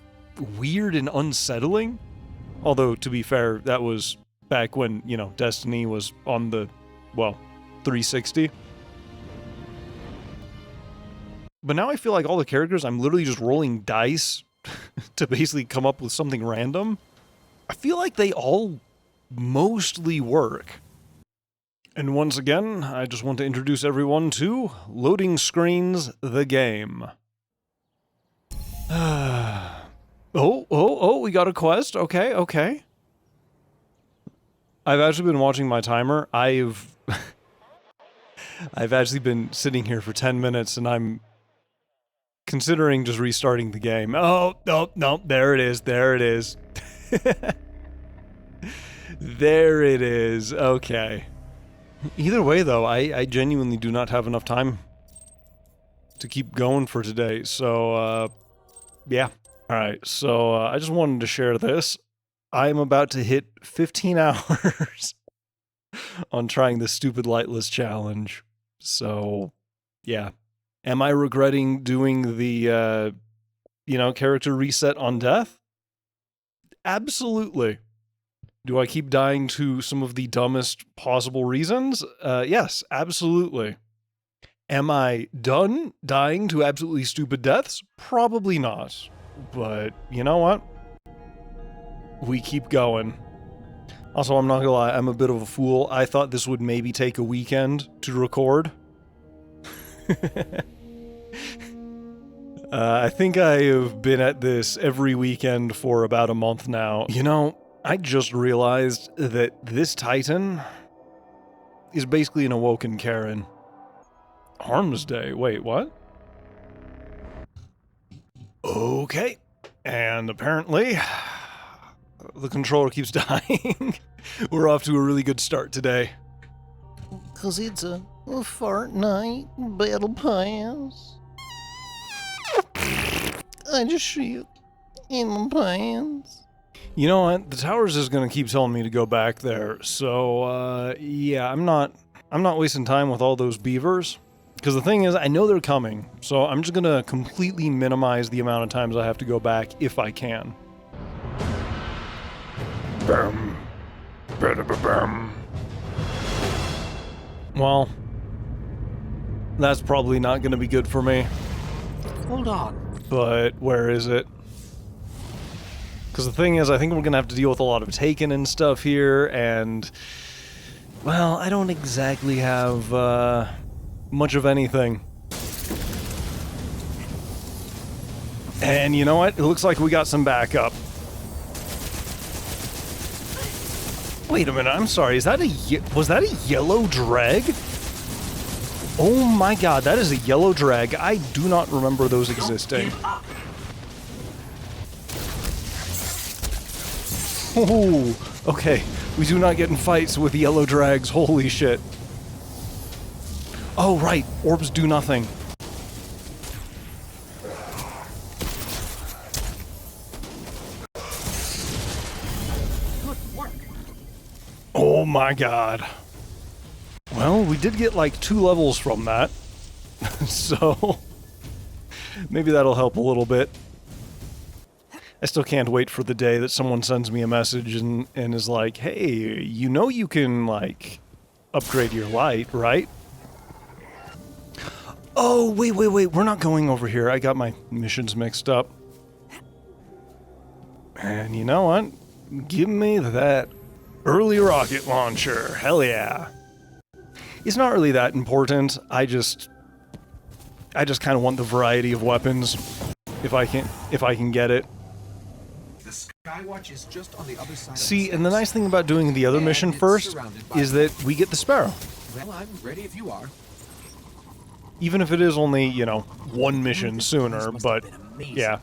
weird and unsettling. Although, to be fair, that was back when, you know, Destiny was on the, well, 360. But now I feel like all the characters, I'm literally just rolling dice to basically come up with something random. I feel like they all mostly work. And once again, I just want to introduce everyone to Loading Screens, the game. Oh, we got a quest. Okay. I've actually been watching my timer. I've actually been sitting here for 10 minutes, and I'm considering just restarting the game. Oh, no, there it is. There it is. There it is. Okay. Either way, though, I genuinely do not have enough time to keep going for today. So, yeah. Alright, so I just wanted to share this. I'm about to hit 15 hours on trying this stupid lightless challenge. So, yeah. Am I regretting doing the, character reset on death? Absolutely. Do I keep dying to some of the dumbest possible reasons? Yes, absolutely. Am I done dying to absolutely stupid deaths? Probably not. But, you know what? We keep going. Also, I'm not gonna lie, I'm a bit of a fool. I thought this would maybe take a weekend to record. I think I have been at this every weekend for about a month now. You know, I just realized that this Titan is basically an Awoken Karen. Arms Day. Wait, what? Okay. And apparently, the controller keeps dying. We're off to a really good start today. 'Cause it's a Fortnite Battle Pass. I just shoot in my pants. You know what? The Towers is gonna keep telling me to go back there. So, yeah, I'm not wasting time with all those beavers. Because the thing is, I know they're coming, so I'm just gonna completely minimize the amount of times I have to go back if I can. Bam. Bam. Well, that's probably not gonna be good for me. Hold on. But where is it? Because the thing is, I think we're gonna have to deal with a lot of Taken and stuff here, and... well, I don't exactly have, much of anything. And you know what? It looks like we got some backup. Wait a minute, I'm sorry, is that was that a yellow drag? Oh my god, that is a yellow drag. I do not remember those existing. Oh, okay. We do not get in fights with yellow drags, holy shit. Oh, right. Orbs do nothing. Good work. Oh my god. Well, we did get like 2 levels from that. So, maybe that'll help a little bit. I still can't wait for the day that someone sends me a message and is like, hey, you know you can, like, upgrade your light, right? Oh, wait, we're not going over here. I got my missions mixed up. And you know what? Give me that early rocket launcher. Hell yeah. It's not really that important. I just kind of want the variety of weapons if I can get it. The Skywatch is just on the other side. See, and the nice thing about doing the other mission first is that we get the Sparrow. Well, I'm ready if you are. Even if it is only, you know, one mission sooner, but yeah.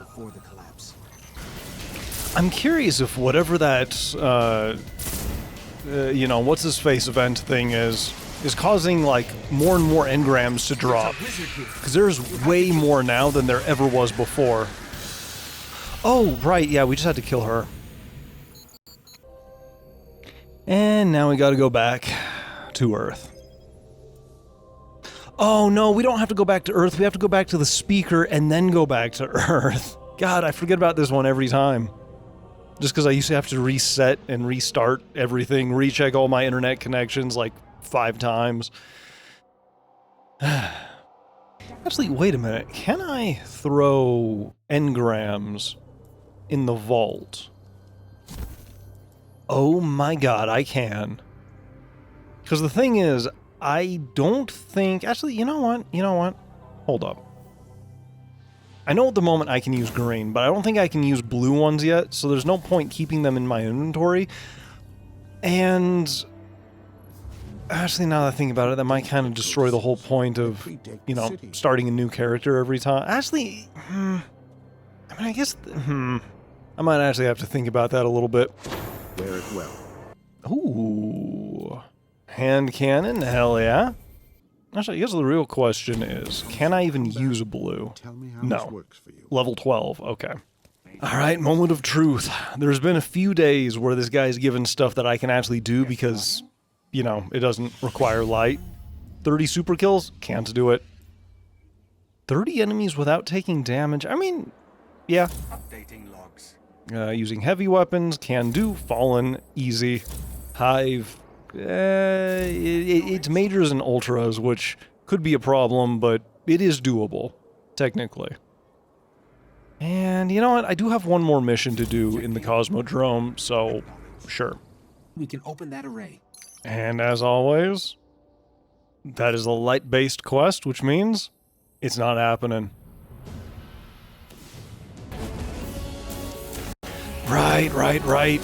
I'm curious if whatever that, you know, what's his face event thing is causing, like, more and more engrams to drop. Because there's way more now than there ever was before. Oh, right, yeah, we just had to kill her. And now we gotta go back to Earth. Oh, no, we don't have to go back to Earth. We have to go back to the speaker and then go back to Earth. God, I forget about this one every time. Just because I used to have to reset and restart everything, recheck all my internet connections like 5 times. Actually, wait a minute. Can I throw engrams in the vault? Oh my god, I can. Because the thing is, I don't think... Actually, you know what? You know what? Hold up. I know at the moment I can use green, but I don't think I can use blue ones yet, so there's no point keeping them in my inventory. And... Actually, now that I think about it, that might kind of destroy the whole point of, you know, starting a new character every time. Actually, I mean, I guess... I might actually have to think about that a little bit. Wear it well. Ooh. Hand cannon? Hell yeah. Actually, I guess the real question is, can I even use blue? Tell me how No. this works for you. Level 12, okay. Alright, moment of truth. There's been a few days where this guy's given stuff that I can actually do because, you know, it doesn't require light. 30 super kills? Can't do it. 30 enemies without taking damage? I mean, yeah. Updating logs. Using heavy weapons, can do. Fallen, easy. Hive, it's majors and ultras, which could be a problem, but it is doable, technically. And you know what? I do have one more mission to do in the Cosmodrome, so sure. We can open that array. And as always, that is a light-based quest, which means it's not happening. Right.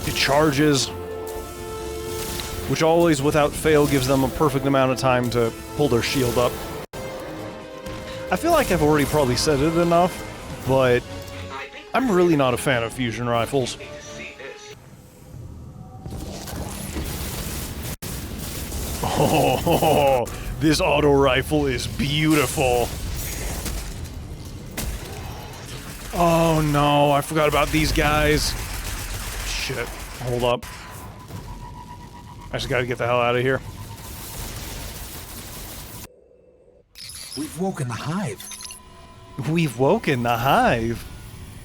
It charges, which always, without fail, gives them a perfect amount of time to pull their shield up. I feel like I've already probably said it enough, but I'm really not a fan of fusion rifles. Oh, this auto rifle is beautiful. Oh no, I forgot about these guys. Shit, hold up. I just gotta get the hell out of here. We've woken the hive. We've woken the hive.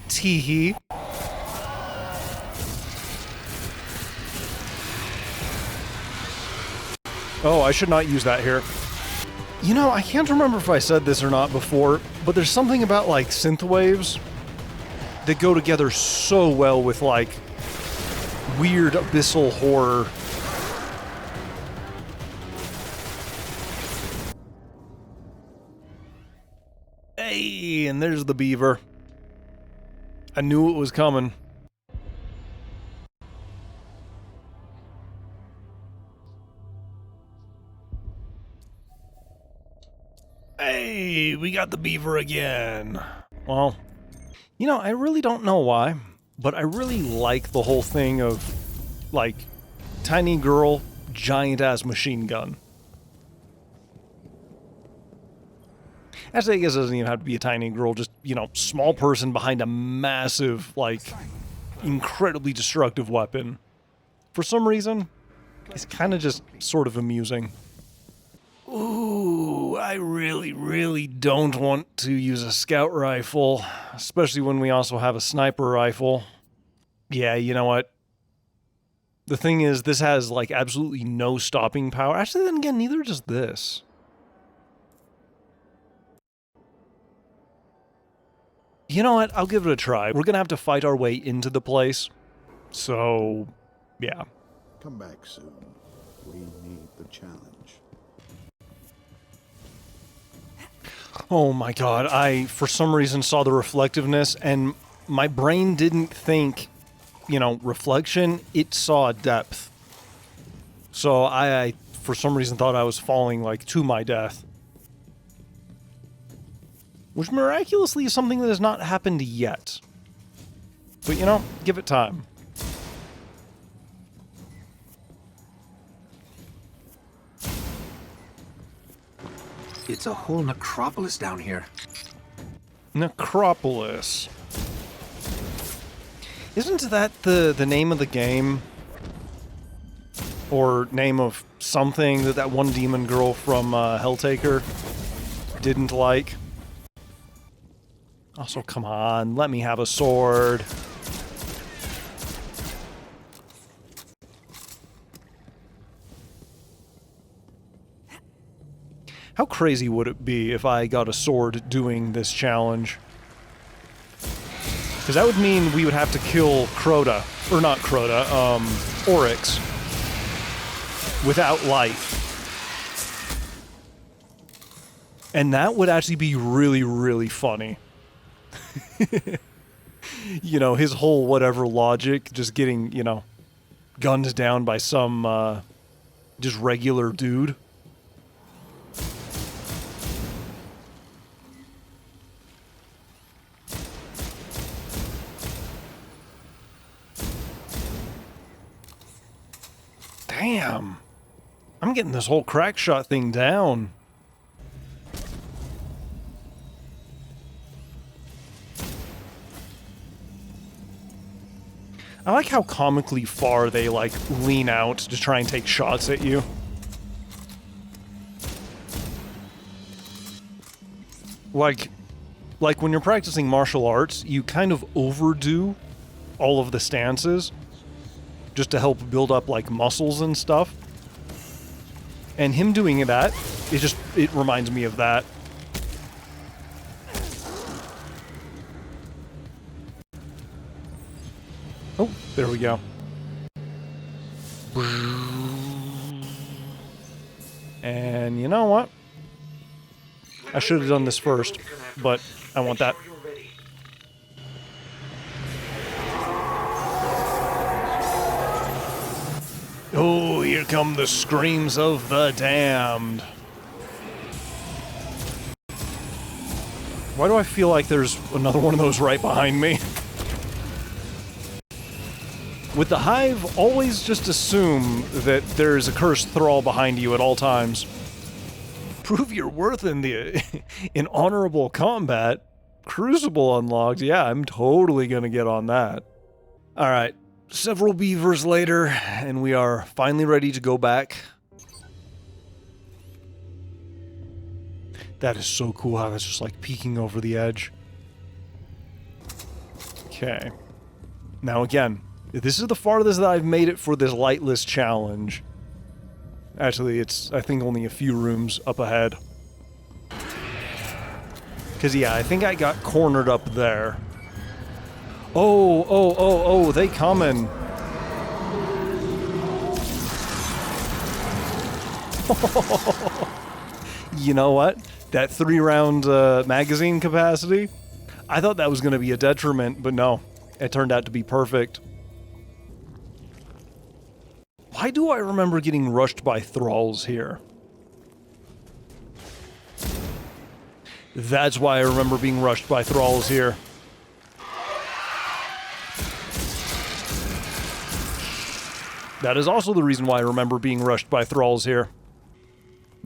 Teehee. Oh, I should not use that here. You know, I can't remember if I said this or not before, but there's something about, like, synth waves that go together so well with, like, weird abyssal horror. Hey, and there's the beaver. I knew it was coming. Hey, we got the beaver again. Well, you know, I really don't know why, but I really like the whole thing of, like, tiny girl, giant-ass machine gun. Actually, I guess it doesn't even have to be a tiny girl, just, you know, small person behind a massive, like, incredibly destructive weapon. For some reason, it's kind of just sort of amusing. Ooh, I really don't want to use a scout rifle, especially when we also have a sniper rifle. Yeah, you know what? The thing is, this has, like, absolutely no stopping power. Actually, then again, neither does this. You know what? I'll give it a try. We're gonna have to fight our way into the place. So, yeah. Come back soon. We need the challenge. Oh my god, I, for some reason, saw the reflectiveness, and my brain didn't think, you know, reflection, it saw depth. So I for some reason, thought I was falling, like, to my death. which miraculously is something that has not happened yet. But, you know, give it time. It's a whole necropolis down here. Necropolis. Isn't that the name of the game? Or name of something that one demon girl from Helltaker didn't like? Also, come on, let me have a sword. How crazy would it be if I got a sword doing this challenge? Because that would mean we would have to kill Crota. Or not Crota, Oryx. Without life. And that would actually be really, really funny. You know, his whole whatever logic, just getting, you know, gunned down by some, just regular dude. Damn. I'm getting this whole crack shot thing down. I like how comically far they, like, lean out to try and take shots at you. Like when you're practicing martial arts, you kind of overdo all of the stances just to help build up, like, muscles and stuff. And him doing that, it reminds me of that. Oh, there we go. And you know what? I should have done this first, but I want that. Oh, here come the screams of the damned. Why do I feel like there's another one of those right behind me? With the Hive, always just assume that there's a cursed thrall behind you at all times. Prove your worth in honorable combat. Crucible unlocked. Yeah, I'm totally gonna get on that. Alright, several beavers later, and we are finally ready to go back. That is so cool how that's just like peeking over the edge. Okay. Now again, this is the farthest that I've made it for this lightless challenge. Actually, it's, I think, only a few rooms up ahead. Because, yeah, I think I got cornered up there. Oh, they coming. You know what? That 3-round magazine capacity? I thought that was going to be a detriment, but no. It turned out to be perfect. Why do I remember getting rushed by thralls here? That's why I remember being rushed by thralls here. That is also the reason why I remember being rushed by thralls here.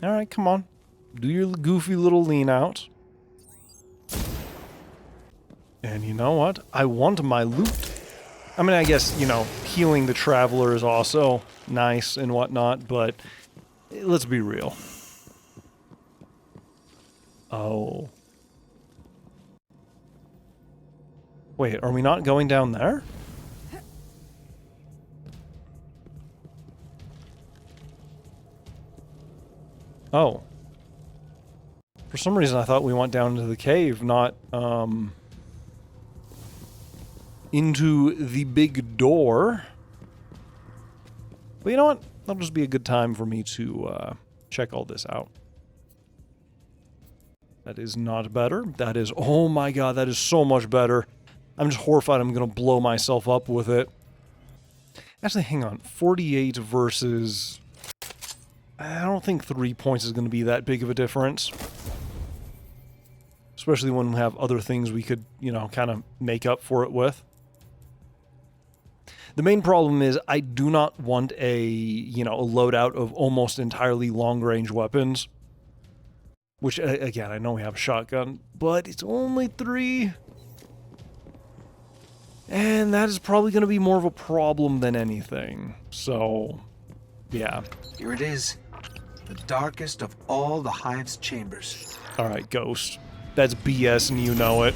Alright, come on. Do your goofy little lean out. And you know what? I want my loot. I mean, I guess, you know, healing the traveler is also nice and whatnot, but let's be real. Oh. Wait, are we not going down there? Oh. For some reason I thought we went down into the cave, not, into the big door. But you know what? That'll just be a good time for me to check all this out. That is not better. That is, oh my god, that is so much better. I'm just horrified I'm going to blow myself up with it. Actually, hang on. 48 versus... I don't think 3 points is going to be that big of a difference. especially when we have other things we could, you know, kind of make up for it with. The main problem is I do not want a, you know, a loadout of almost entirely long-range weapons. Which, again, I know we have a shotgun, but it's only 3. And that is probably going to be more of a problem than anything. So, yeah. Here it is. The darkest of all the Hive's chambers. Alright, Ghost. That's BS and you know it.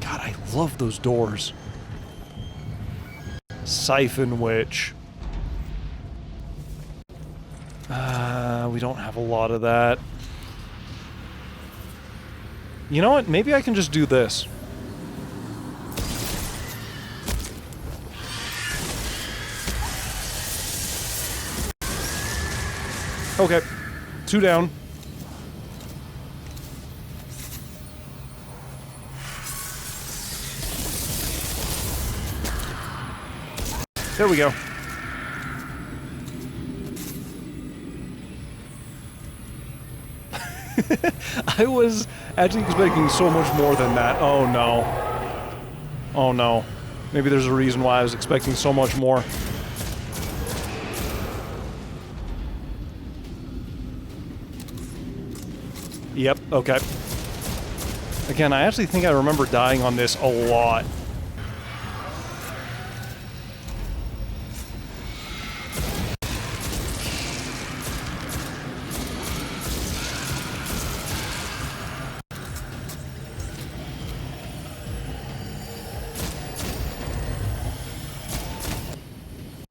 God, I love those doors. Siphon Witch. We don't have a lot of that. You know what? Maybe I can just do this. Okay. 2 down. There we go. I was actually expecting so much more than that. Oh no. Oh no. Maybe there's a reason why I was expecting so much more. Yep, okay. Again, I actually think I remember dying on this a lot.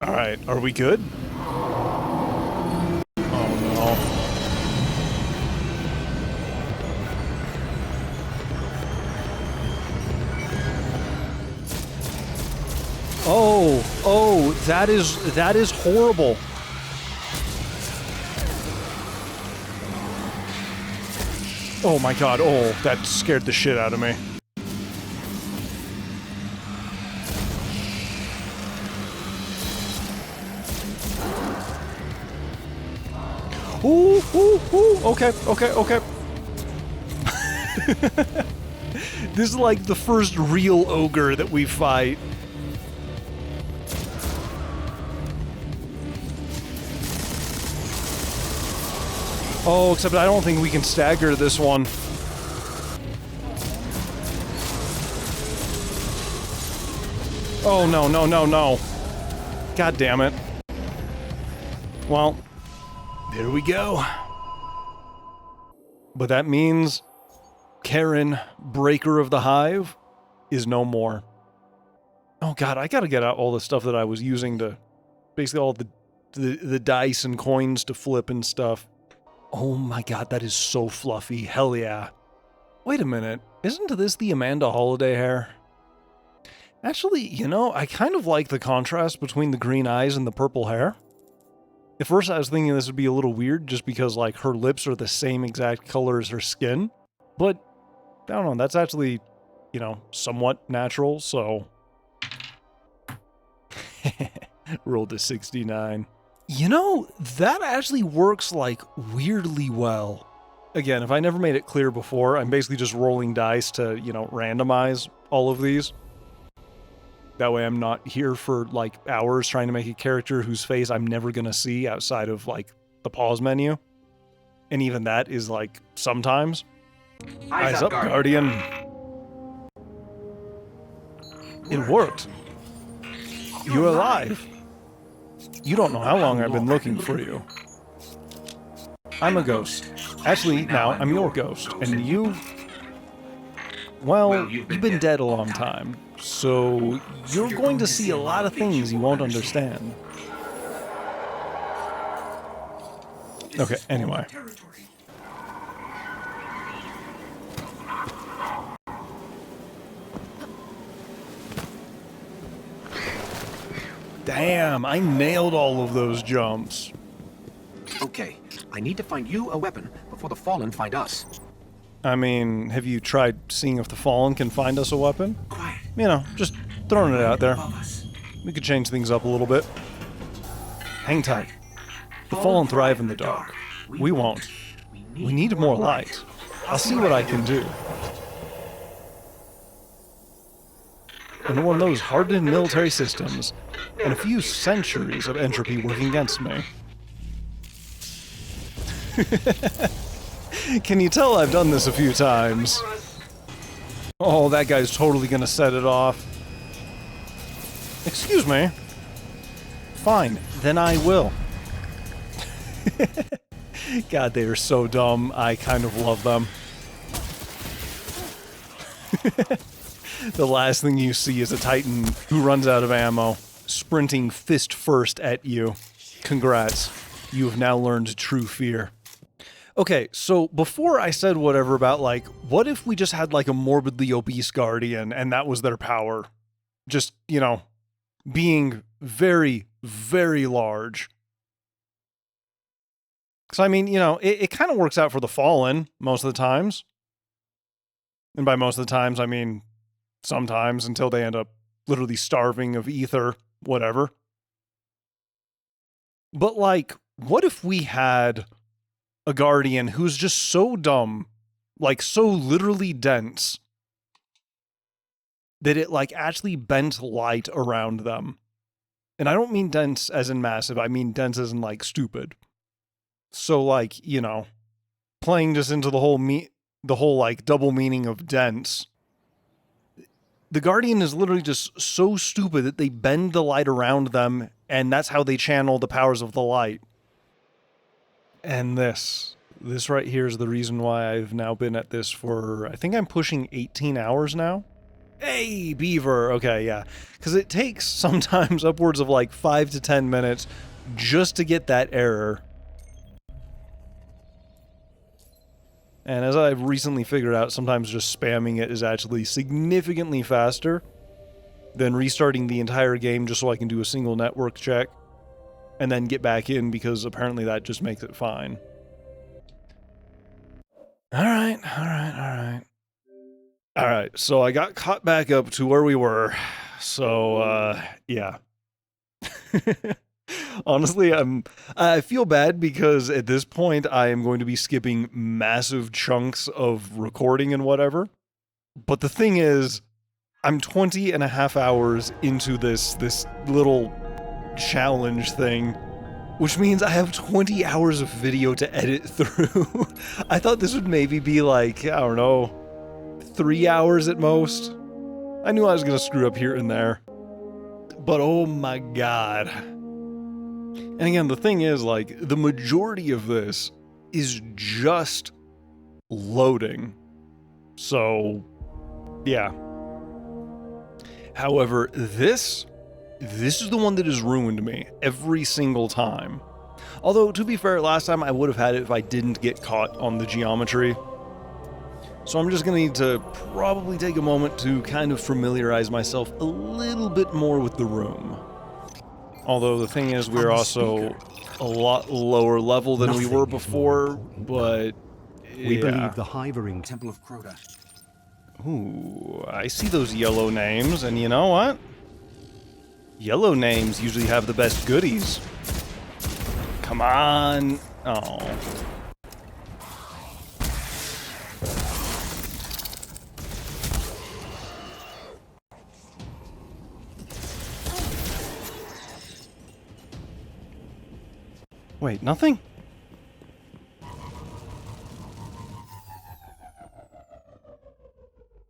Alright, are we good? Oh no. Oh, that is horrible. Oh my god, oh, that scared the shit out of me. Ooh, ooh, ooh, okay. This is like the first real ogre that we fight. Oh, except I don't think we can stagger this one. Oh, no. God damn it. Well, there we go. But that means Karen, Breaker of the Hive, is no more. Oh god, I gotta get out all the stuff that I was using to... basically all the dice and coins to flip and stuff. Oh my god, that is so fluffy. Hell yeah. Wait a minute. Isn't this the Amanda Holiday hair? Actually, you know, I kind of like the contrast between the green eyes and the purple hair. At first I was thinking this would be a little weird just because, like, her lips are the same exact color as her skin. But, I don't know, that's actually, you know, somewhat natural, so... Rolled a 69. You know, that actually works, like, weirdly well. Again, if I never made it clear before, I'm basically just rolling dice to, you know, randomize all of these. That way I'm not here for, like, hours trying to make a character whose face I'm never gonna see outside of, like, the pause menu. And even that is, like, sometimes. Eyes up, Guardian. It worked. You're alive. You don't know how long I've been looking for you. I'm a ghost. Actually, now I'm your ghost. And you... well, you've been dead a long time. So, you're going to see a lot of things you won't understand. Okay, anyway. Damn, I nailed all of those jumps. Okay, I need to find you a weapon before the Fallen find us. I mean, have you tried seeing if the Fallen can find us a weapon? Quiet. You know, just throwing it out there. Above us. We could change things up a little bit. Hang tight. The Fallen thrive in the dark. We won't. We need more light. I'll see what I can do. And one of those hardened military systems, and a few centuries of entropy working against me. Can you tell I've done this a few times? Oh, that guy's totally gonna set it off. Excuse me. Fine, then I will. God, they are so dumb. I kind of love them. The last thing you see is a Titan who runs out of ammo, sprinting fist first at you. Congrats. You have now learned true fear. Okay, so before I said whatever about, like, what if we just had, like, a morbidly obese guardian and that was their power? Just, you know, being very, very large. Because, I mean, you know, it kind of works out for the Fallen most of the times. And by most of the times, I mean sometimes, until they end up literally starving of ether, whatever. But, like, what if we had a guardian who's just so dumb, like so literally dense, that it like actually bent light around them? And I don't mean dense as in massive, I mean dense as in like stupid. So like, you know, playing just into the whole like double meaning of dense. The guardian is literally just so stupid that they bend the light around them, and that's how they channel the powers of the light. And this right here is the reason why I've now been at this for, I think I'm pushing 18 hours now. Hey, beaver. Okay, yeah. Because it takes sometimes upwards of like 5 to 10 minutes just to get that error. And as I've recently figured out, sometimes just spamming it is actually significantly faster than restarting the entire game just so I can do a single network check and then get back in, because apparently that just makes it fine. Alright, so I got caught back up to where we were. So, yeah. Honestly, I feel bad because at this point I am going to be skipping massive chunks of recording and whatever. But the thing is, I'm 20 and a half hours into this little challenge thing, which means I have 20 hours of video to edit through. I thought this would maybe be like, I don't know, 3 hours at most. I knew I was gonna screw up here and there. But oh my god. And again, the thing is, like, the majority of this is just loading. So, yeah. However, this is the one that has ruined me every single time. Although, to be fair, last time I would have had it if I didn't get caught on the geometry. So I'm just going to need to probably take a moment to kind of familiarize myself a little bit more with the room. Although the thing is, we're also a lot lower level than we were before, but we believe the Hivering Temple of Crota. Ooh, I see those yellow names, and you know what? Yellow names usually have the best goodies. Come on. Oh. Wait, nothing?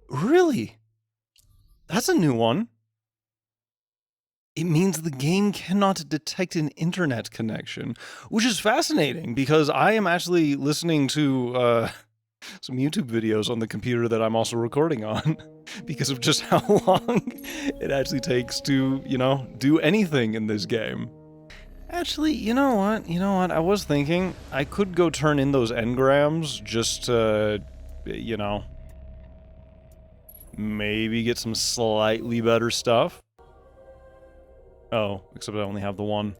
Really? That's a new one. It means the game cannot detect an internet connection, which is fascinating because I am actually listening to some YouTube videos on the computer that I'm also recording on because of just how long it actually takes to, you know, do anything in this game. Actually, you know what? I was thinking I could go turn in those engrams just to, you know, maybe get some slightly better stuff. Oh, except I only have the one.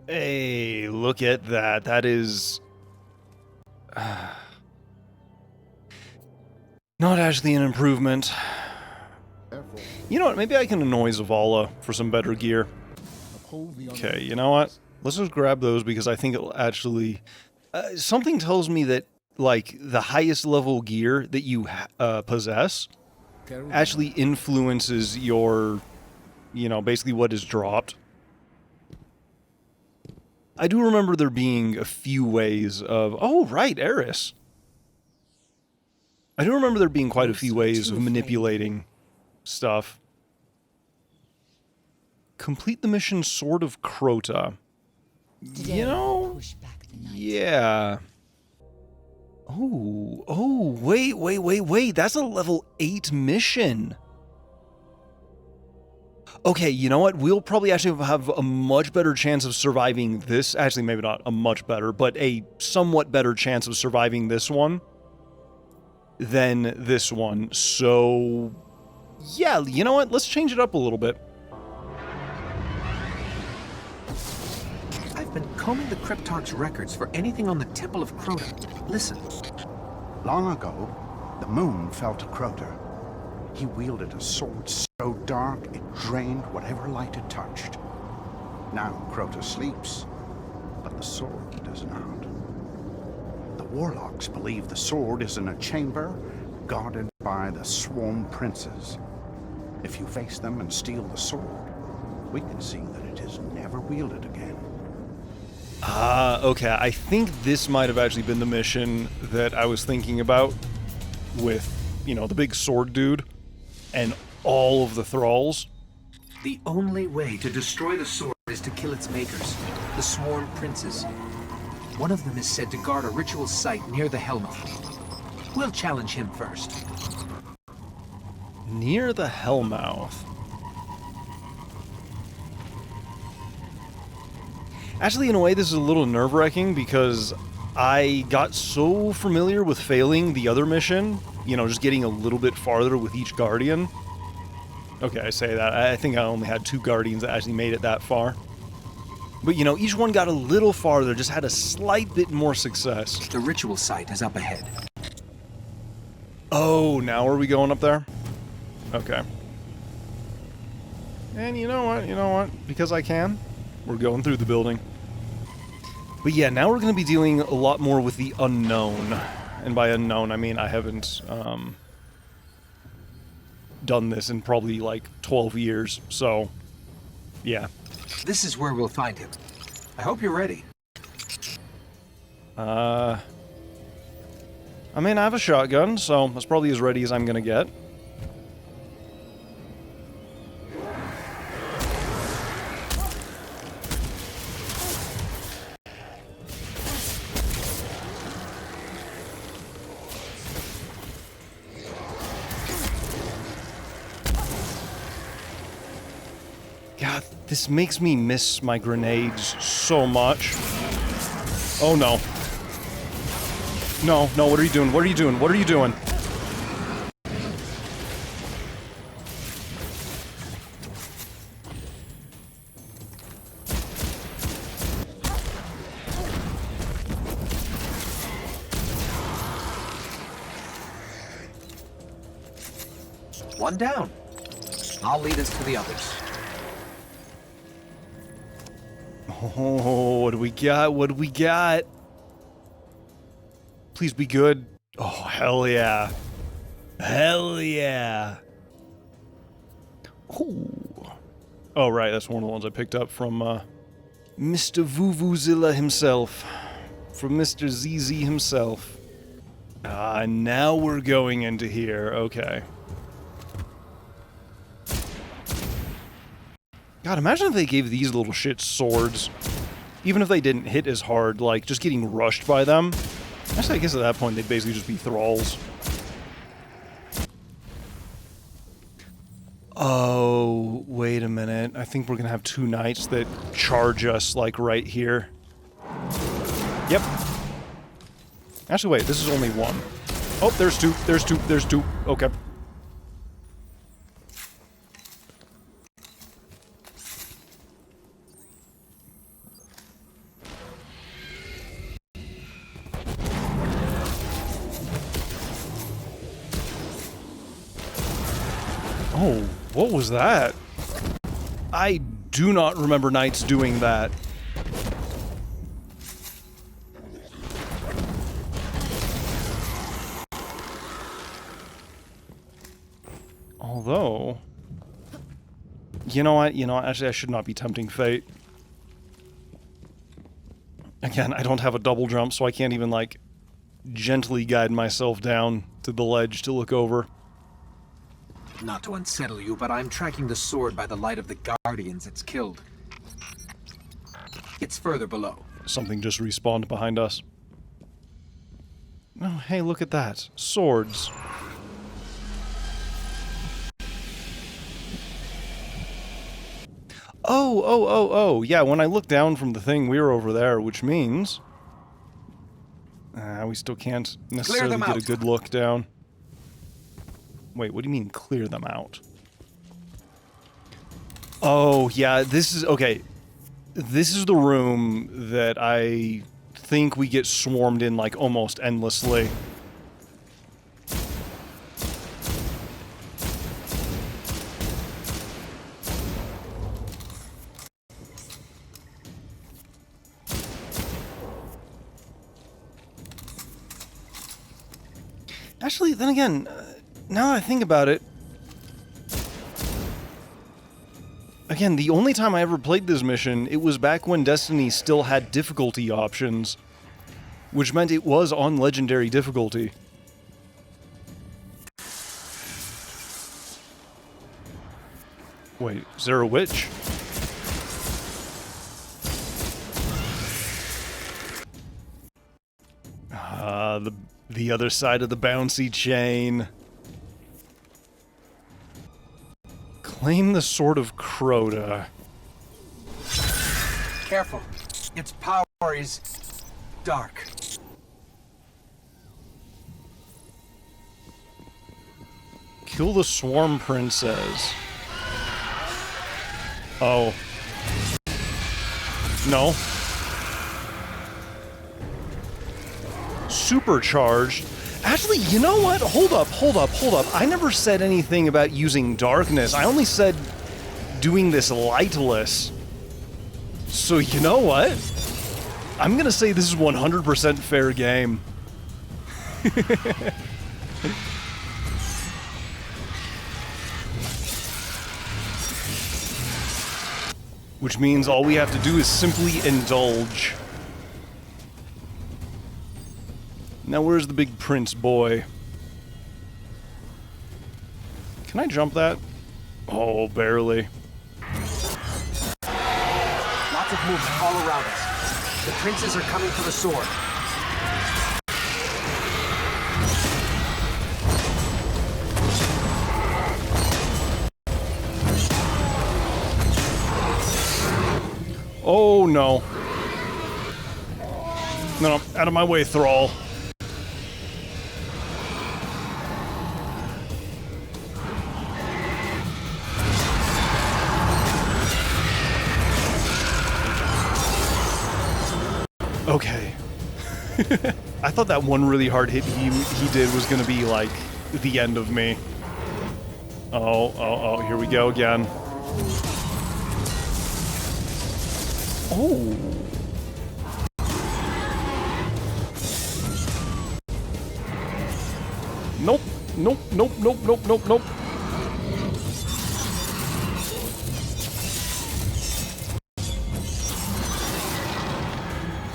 Hey, look at that. That is... not actually an improvement. You know what? Maybe I can annoy Zavala for some better gear. Okay, you know what? Let's just grab those because I think it'll actually... something tells me that like, the highest level gear that you possess actually influences your, you know, basically what is dropped. I do remember there being a few ways of... Oh, right, Eris. I do remember there being quite a few ways of manipulating stuff. Complete the mission Sword of Crota. You know? Yeah. Oh, wait. That's a level 8 mission. Okay, you know what? We'll probably actually have a much better chance of surviving this. Actually, maybe not a much better, but a somewhat better chance of surviving this one than this one. So, yeah, you know what? Let's change it up a little bit. I've been combing the Cryptarch's records for anything on the Temple of Crota. Listen. Long ago, the moon fell to Crota. He wielded a sword so dark it drained whatever light it touched. Now Crota sleeps, but the sword does not. The warlocks believe the sword is in a chamber guarded by the Swarm Princes. If you face them and steal the sword, we can see that it is never wielded again. Okay. I think this might have actually been the mission that I was thinking about with, you know, the big sword dude and all of the thralls. The only way to destroy the sword is to kill its makers, the Swarm Princes. One of them is said to guard a ritual site near the Hellmouth. We'll challenge him first. Near the Hellmouth. Actually, in a way, this is a little nerve-wracking because I got so familiar with failing the other mission, you know, just getting a little bit farther with each Guardian. Okay, I say that. I think I only had 2 Guardians that actually made it that far. But, you know, each one got a little farther, just had a slight bit more success. The ritual site is up ahead. Oh, now are we going up there? Okay. And you know what? Because I can, we're going through the building. But yeah, now we're going to be dealing a lot more with the unknown. And by unknown, I mean I haven't done this in probably like 12 years, so yeah. This is where we'll find him. I hope you're ready. I mean, I have a shotgun, so that's probably as ready as I'm going to get. God, this makes me miss my grenades so much. Oh no. No, what are you doing? What are you doing? What are you doing? One down. I'll lead us to the others. Oh, what do we got? What do we got? Please be good. Oh, hell yeah. Hell yeah. Ooh. Oh, right, that's one of the ones I picked up from Mr. Vuvuzela himself. From Mr. ZZ himself. Now we're going into here. Okay. God, imagine if they gave these little shits swords. Even if they didn't hit as hard, like, just getting rushed by them. Actually, I guess at that point, they'd basically just be thralls. Oh, wait a minute. I think we're gonna have 2 knights that charge us, like, right here. Yep. Actually, wait, this is only 1. Oh, there's 2. There's 2. There's 2. Okay. Oh, what was that? I do not remember knights doing that. Although... You know what? Actually, I should not be tempting fate. Again, I don't have a double jump, so I can't even, like, gently guide myself down to the ledge to look over. Not to unsettle you, but I'm tracking the sword by the light of the guardians it's killed. It's further below. Something just respawned behind us. Oh, hey, look at that. Swords. Oh, yeah, when I looked down from the thing, we were over there, which means... we still can't necessarily get a good look down. Wait, what do you mean, clear them out? Oh, yeah, this is... Okay. This is the room that I think we get swarmed in, like, almost endlessly. Actually, then again, now that I think about it... Again, the only time I ever played this mission, it was back when Destiny still had difficulty options. Which meant it was on Legendary difficulty. Wait, is there a witch? The other side of the bouncy chain. Claim the Sword of Crota. Careful. Its power is dark. Kill the Swarm Princess. Oh. No. Supercharged. Actually, you know what? Hold up. I never said anything about using darkness. I only said doing this lightless. So you know what? I'm gonna say this is 100% fair game. Which means all we have to do is simply indulge. Now where's the big prince boy? Can I jump that? Oh, barely. Lots of movement all around us. The princes are coming for the sword. Oh no. No, out of my way, Thrall. Okay. I thought that one really hard hit he did was gonna be, like, the end of me. Oh, here we go again. Oh. Nope.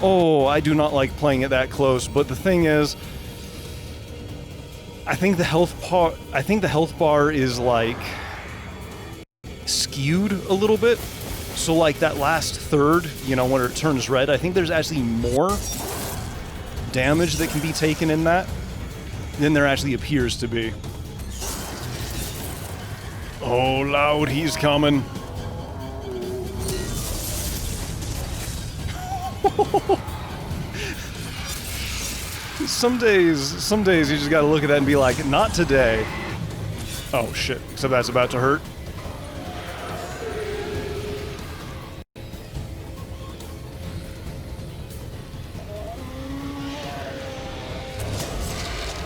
Oh, I do not like playing it that close, but the thing is, I think the health bar is, like, skewed a little bit. So, like, that last third, you know, when it turns red, I think there's actually more damage that can be taken in that than there actually appears to be. Oh, loud, he's coming. Some days you just gotta look at that and be like, not today. Oh shit, so that's about to hurt.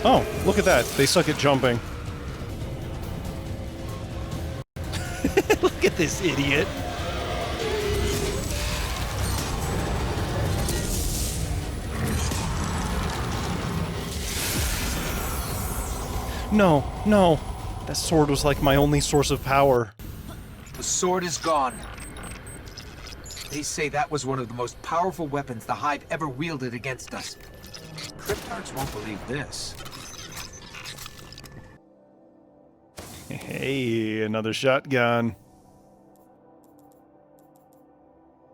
Oh, look at that, they suck at jumping. Look at this idiot. No. That sword was like my only source of power. The sword is gone. They say that was one of the most powerful weapons the Hive ever wielded against us. Cryptarchs won't believe this. Hey, another shotgun.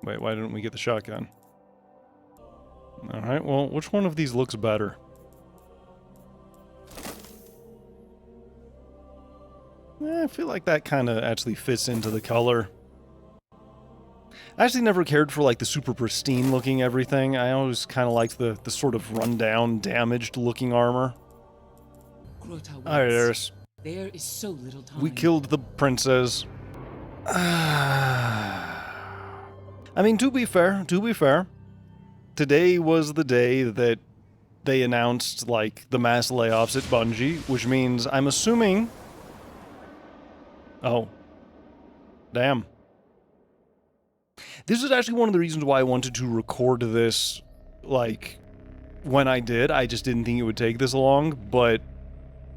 Wait, why didn't we get the shotgun? Alright, well, which one of these looks better? I feel like that kind of actually fits into the color. I actually never cared for like the super pristine looking everything. I always kind of liked the sort of rundown, damaged looking armor. Alright, Eris. There is so little time. We killed the princess. I mean, to be fair, today was the day that they announced, like, the mass layoffs at Bungie, which means I'm assuming... Oh. Damn. This is actually one of the reasons why I wanted to record this, like, when I did. I just didn't think it would take this long, but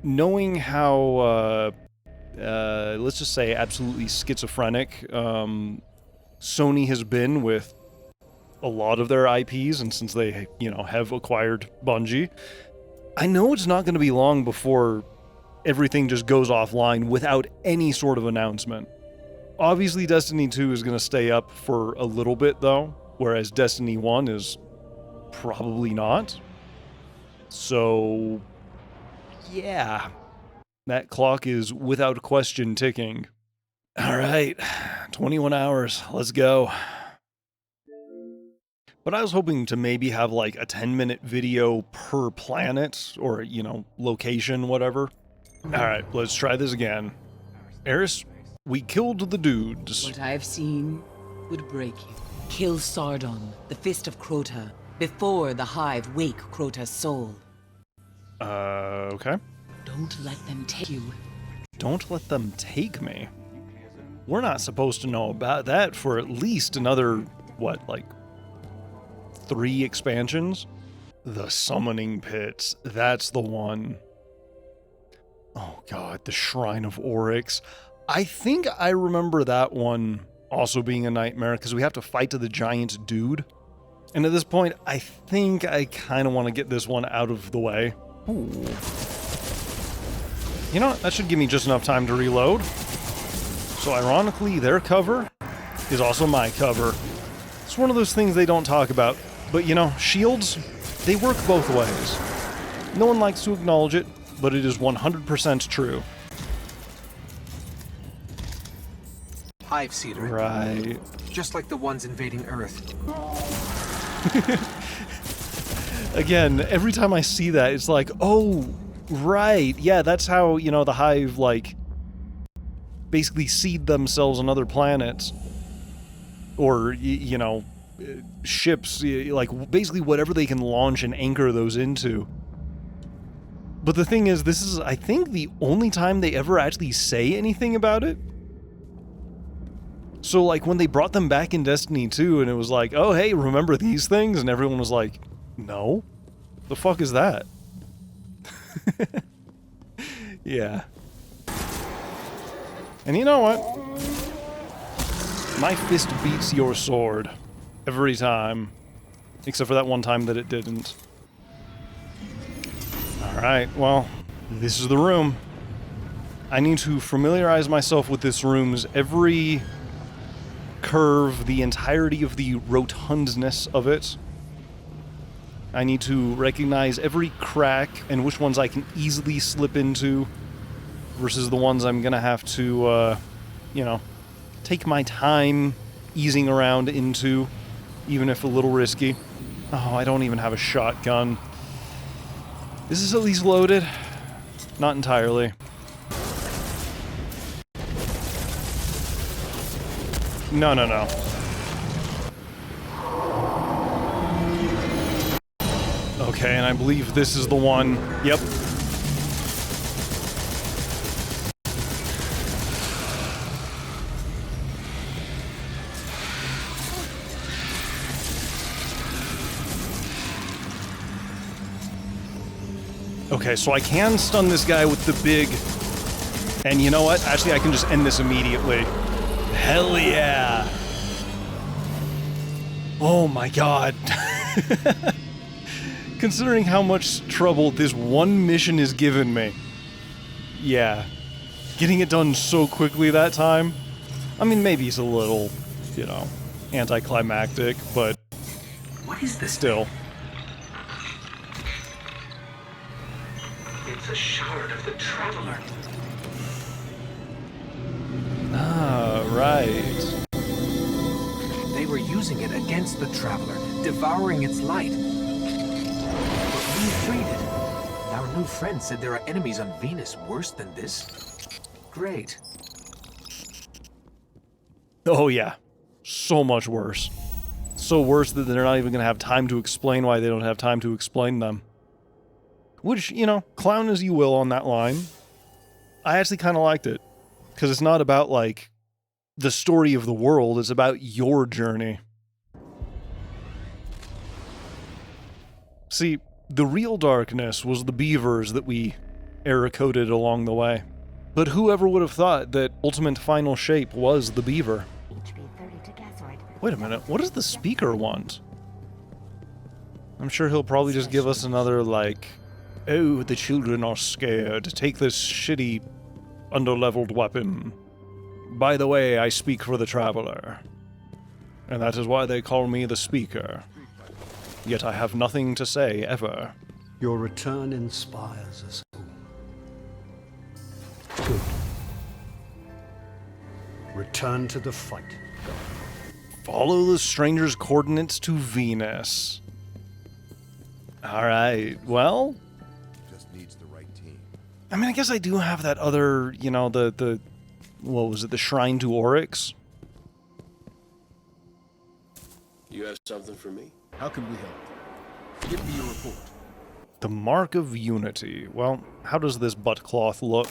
knowing how, let's just say absolutely schizophrenic, Sony has been with a lot of their IPs, and since they, you know, have acquired Bungie, I know it's not going to be long before everything just goes offline without any sort of announcement. Obviously, Destiny 2 is going to stay up for a little bit, though, whereas Destiny 1 is probably not. So, yeah, that clock is without question ticking. All right, 21 hours, let's go. But I was hoping to maybe have like a 10-minute video per planet, or, you know, location, whatever. Alright, let's try this again. Eris, we killed the dudes. What I've seen would break you. Kill Sardon, the Fist of Crota, before the Hive wake Crota's soul. Okay. Don't let them take you. Don't let them take me? We're not supposed to know about that for at least another, what, like 3 expansions? The Summoning Pits, that's the one. Oh god, the Shrine of Oryx. I think I remember that one also being a nightmare, because we have to fight to the giant dude. And at this point, I think I kind of want to get this one out of the way. Ooh. You know what? That should give me just enough time to reload. So ironically, their cover is also my cover. It's one of those things they don't talk about. But you know, shields, they work both ways. No one likes to acknowledge it, but it is 100% true. Hive Cedar. Right. Just like the ones invading Earth. Again, every time I see that, it's like, oh, right. Yeah, that's how, you know, the Hive, like, basically seed themselves on other planets. Or, you know, ships, like, basically whatever they can launch and anchor those into. But the thing is, this is, I think, the only time they ever actually say anything about it. So, like, when they brought them back in Destiny 2, and it was like, oh, hey, remember these things? And everyone was like, no? The fuck is that? Yeah. And you know what? My fist beats your sword. Every time. Except for that one time that it didn't. Alright, well, this is the room. I need to familiarize myself with this room's every curve, the entirety of the rotundness of it. I need to recognize every crack and which ones I can easily slip into versus the ones I'm gonna have to, you know, take my time easing around into, even if a little risky. Oh, I don't even have a shotgun. Is this at least loaded? Not entirely. No, no, no. Okay, and I believe this is the one. Yep. Okay, so I can stun this guy with the big And you know what? Actually, I can just end this immediately. Hell yeah! Oh my god. Considering how much trouble this one mission has given me. Yeah. Getting it done so quickly that time. I mean, maybe it's a little, you know, anticlimactic, but What is this? still. It's a shard of the Traveler. Ah, right. They were using it against the Traveler, devouring its light. But we freed it. Our new friend said there are enemies on Venus worse than this. Great. Oh yeah. So much worse. So worse that they're not even going to have time to explain why they don't have time to explain them. Which, you know, clown as you will on that line. I actually kind of liked it. Because it's not about, like, the story of the world. It's about your journey. See, the real darkness was the beavers that we error-coded along the way. But whoever would have thought that ultimate final shape was the beaver? Wait a minute, what does the speaker want? I'm sure he'll probably just give us another, like, oh, the children are scared. Take this shitty, under-leveled weapon. By the way, I speak for the Traveler. And that is why they call me the Speaker. Yet I have nothing to say, ever. Your return inspires us all. Good. Return to the fight. Follow the stranger's coordinates to Venus. Alright, well... Just needs the right team. I mean, I guess I do have that other, you know, the what was it, the Shrine to Oryx? You have something for me? How can we help? Give me your report. The Mark of Unity. Well, how does this butt cloth look?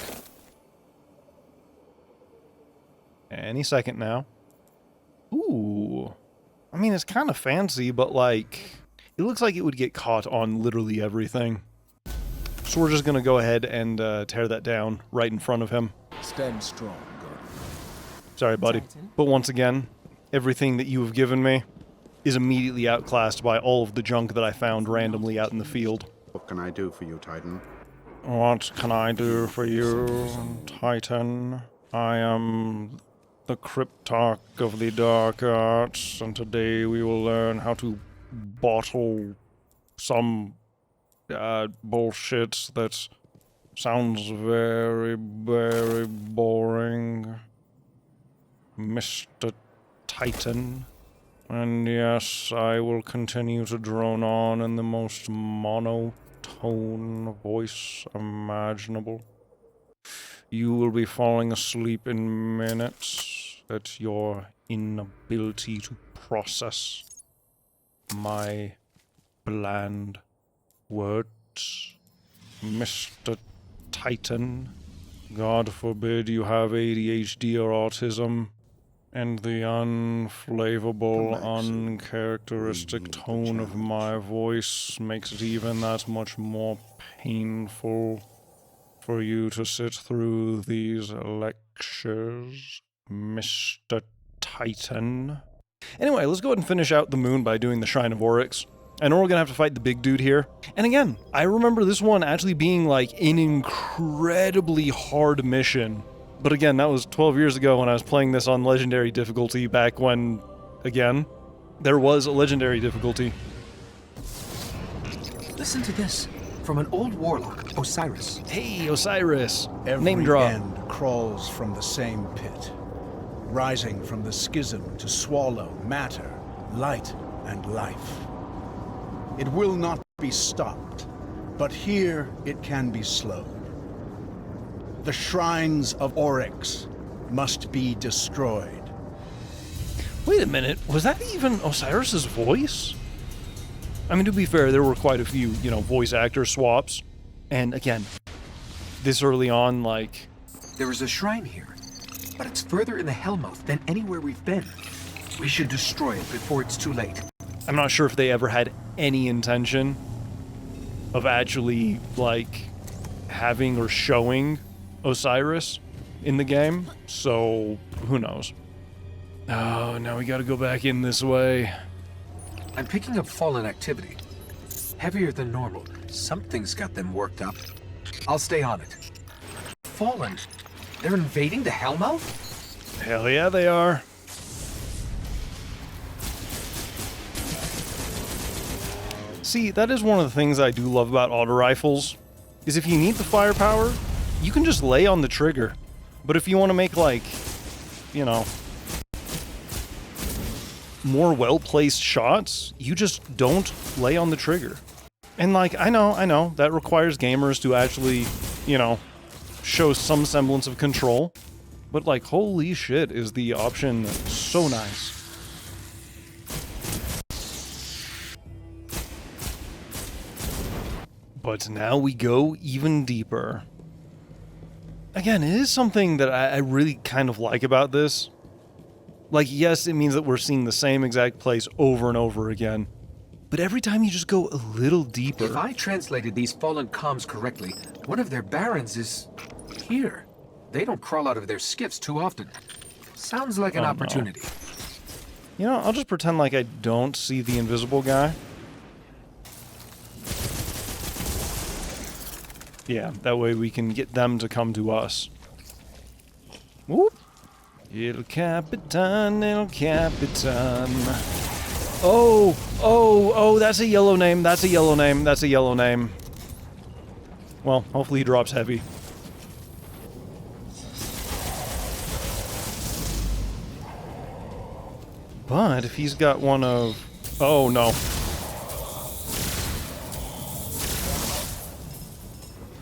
Any second now. Ooh. I mean, it's kind of fancy, but like... It looks like it would get caught on literally everything. So we're just gonna go ahead and tear that down right in front of him. Stand strong, Guardian. Sorry, buddy. But once again, everything that you have given me is immediately outclassed by all of the junk that I found randomly out in the field. What can I do for you, Titan? What can I do for you, Titan? I am the Cryptarch of the Dark Arts, and today we will learn how to bottle some bullshit that sounds very, very boring. Mr. Titan. And yes, I will continue to drone on in the most monotone voice imaginable. You will be falling asleep in minutes at your inability to process my bland words. Mr. Titan, God forbid you have ADHD or autism, and the unflavorable, uncharacteristic tone of my voice makes it even that much more painful for you to sit through these lectures, Mr. Titan. Anyway, let's go ahead and finish out the moon by doing the Shrine of Oryx. I know we're gonna have to fight the big dude here. And again, I remember this one actually being like an incredibly hard mission. But again, that was 12 years ago when I was playing this on Legendary difficulty back when, again, there was a Legendary difficulty. Listen to this. From an old warlock, Osiris. Hey, Osiris. Every Name drop. end crawls from the same pit, rising from the schism to swallow matter, light, and life. It will not be stopped, but here it can be slowed. The shrines of Oryx must be destroyed. Wait a minute, was that even Osiris's voice? I mean, to be fair, there were quite a few, you know, voice actor swaps. And again, this early on, like... There is a shrine here, but it's further in the Hellmouth than anywhere we've been. We should destroy it before it's too late. I'm not sure if they ever had any intention of actually, like, having or showing Osiris. in the game, so who knows. Oh, now we gotta go back in this way. I'm picking up fallen activity. Heavier than normal. Something's got them worked up. I'll stay on it. Fallen? They're invading the Hellmouth? Hell yeah, they are. See, that is one of the things I do love about auto rifles, is if you need the firepower, you can just lay on the trigger. But if you want to make, like, you know, more well-placed shots, you just don't lay on the trigger. And, like, I know, that requires gamers to actually, you know, show some semblance of control. But, like, holy shit, is the option so nice. But now we go even deeper. Again, it is something that I really kind of like about this. Like, yes, it means that we're seeing the same exact place over and over again. But every time you just go a little deeper... If I translated these fallen comms correctly, one of their barons is here. They don't crawl out of their skiffs too often. Sounds like an opportunity. No. You know, I'll just pretend like I don't see the invisible guy. Yeah, that way we can get them to come to us. Whoop. El Capitan, El Capitan. Oh, that's a yellow name, that's a yellow name, that's a yellow name. Well, hopefully he drops heavy. But if he's got one of... Oh, no.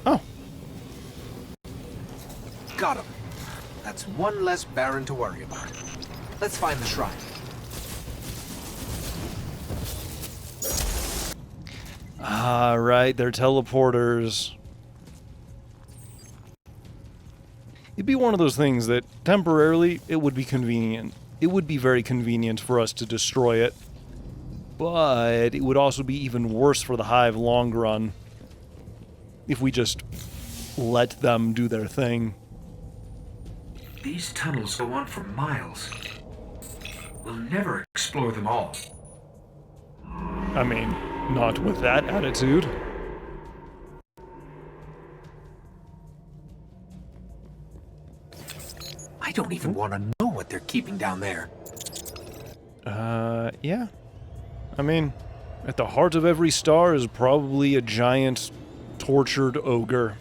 Oh. Got him. That's one less Baron to worry about. Let's find the shrine. Ah, right, they're teleporters. It'd be one of those things that, temporarily, it would be convenient. It would be very convenient for us to destroy it. But it would also be even worse for the Hive long run if we just let them do their thing. These tunnels go on for miles. We'll never explore them all. I mean, not with that attitude. I don't even want to know what they're keeping down there. Yeah. I mean, at the heart of every star is probably a giant, tortured ogre.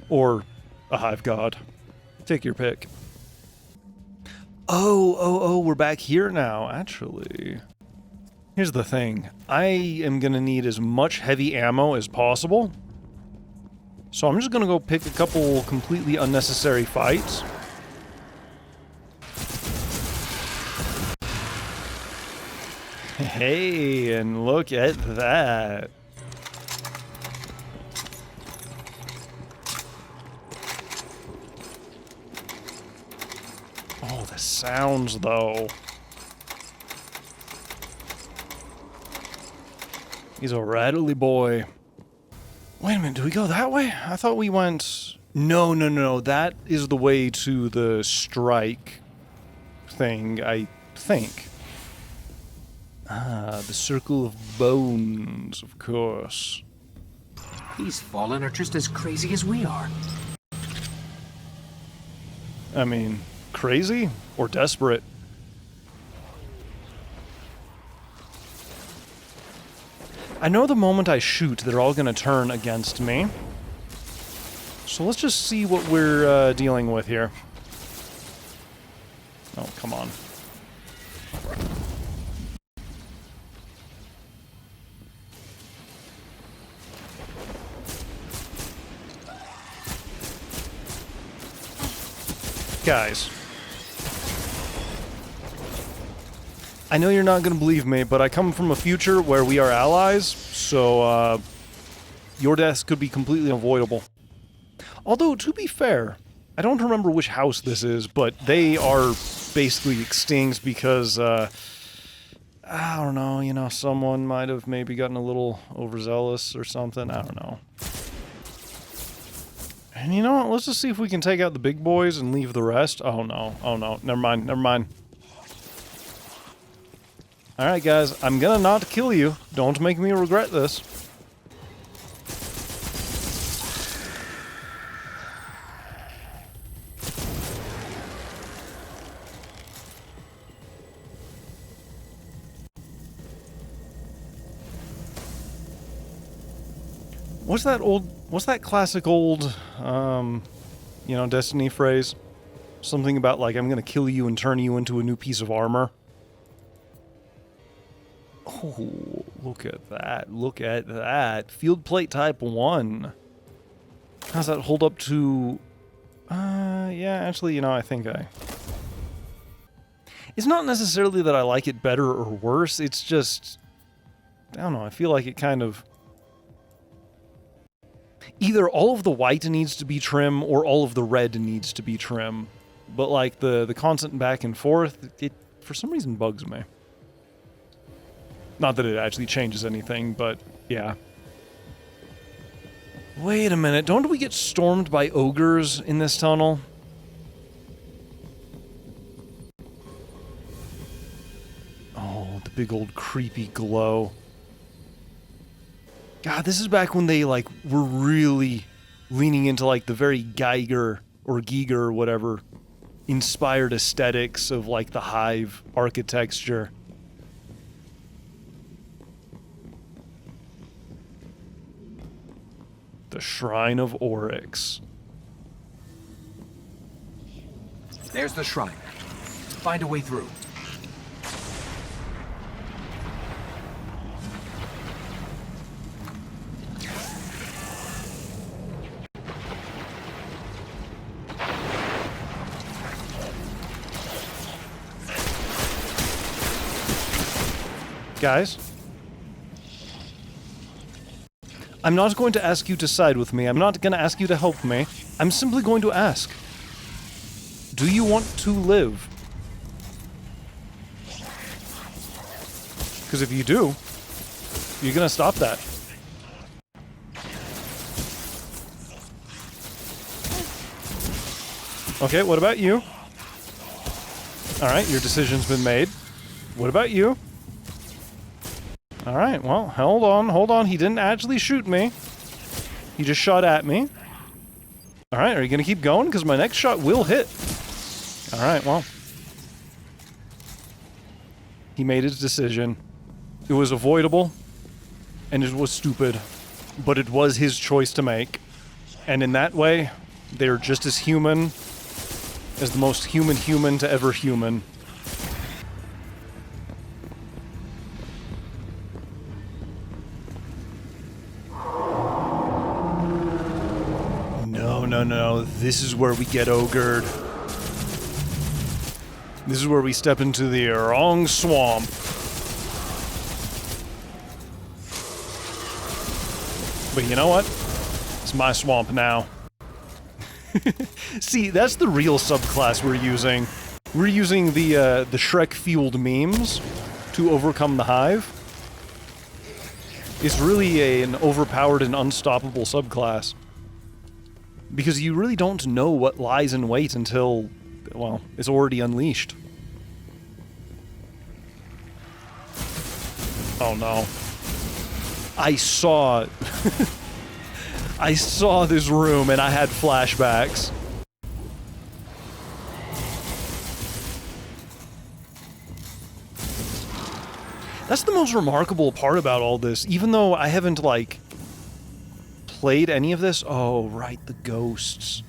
Or a hive god. Take your pick. Oh, we're back here now, actually. Here's the thing. I am gonna need as much heavy ammo as possible. So I'm just gonna go pick a couple completely unnecessary fights. Hey, and look at that. Oh, the sounds, though. He's a rattly boy. Wait a minute, do we go that way? I thought we went... No. That is the way to the strike thing, I think. Ah, the Circle of Bones, of course. These fallen are just as crazy as we are. I mean, crazy or desperate? I know the moment I shoot, they're all gonna turn against me. So let's just see what we're dealing with here. Oh, come on. Guys. I know you're not going to believe me, but I come from a future where we are allies, so, your deaths could be completely avoidable. Although, to be fair, I don't remember which house this is, but they are basically extinct because, I don't know, you know, someone might have maybe gotten a little overzealous or something, I don't know. And you know what? Let's just see if we can take out the big boys and leave the rest. Oh no. Oh no. Never mind. Never mind. Alright, guys. I'm gonna not kill you. Don't make me regret this. What's that classic old, you know, Destiny phrase? Something about, like, I'm gonna kill you and turn you into a new piece of armor. Oh, look at that. Look at that. Field plate type 1. How's that hold up to... yeah, actually, you know, I think I... It's not necessarily that I like it better or worse, it's just... I don't know, I feel like it kind of... Either all of the white needs to be trim or all of the red needs to be trim. But, like, the constant back and forth, it for some reason bugs me. Not that it actually changes anything, but yeah. Wait a minute, don't we get stormed by ogres in this tunnel? Oh, the big old creepy glow. God, this is back when they, like, were really leaning into, like, the very Geiger or Giger or whatever inspired aesthetics of, like, the hive architecture. The Shrine of Oryx. There's the shrine. Find a way through. Guys, I'm not going to ask you to side with me. I'm not going to ask you to help me. I'm simply going to ask, do you want to live? Because if you do, you're going to stop that. Okay, what about you? Alright, your decision's been made. What about you? Alright, well, hold on. He didn't actually shoot me. He just shot at me. Alright, are you gonna keep going? Because my next shot will hit. Alright, well. He made his decision. It was avoidable. And it was stupid. But it was his choice to make. And in that way, they're just as human as the most human to ever human. No, this is where we get ogred. This is where we step into the wrong swamp. But you know what? It's my swamp now. See, that's the real subclass we're using. We're using the Shrek-fueled memes to overcome the hive. It's really an overpowered and unstoppable subclass. Because you really don't know what lies in wait until, well, it's already unleashed. Oh no. I saw... I saw this room and I had flashbacks. That's the most remarkable part about all this, even though I haven't, like, played any of this. Oh, right, the ghosts.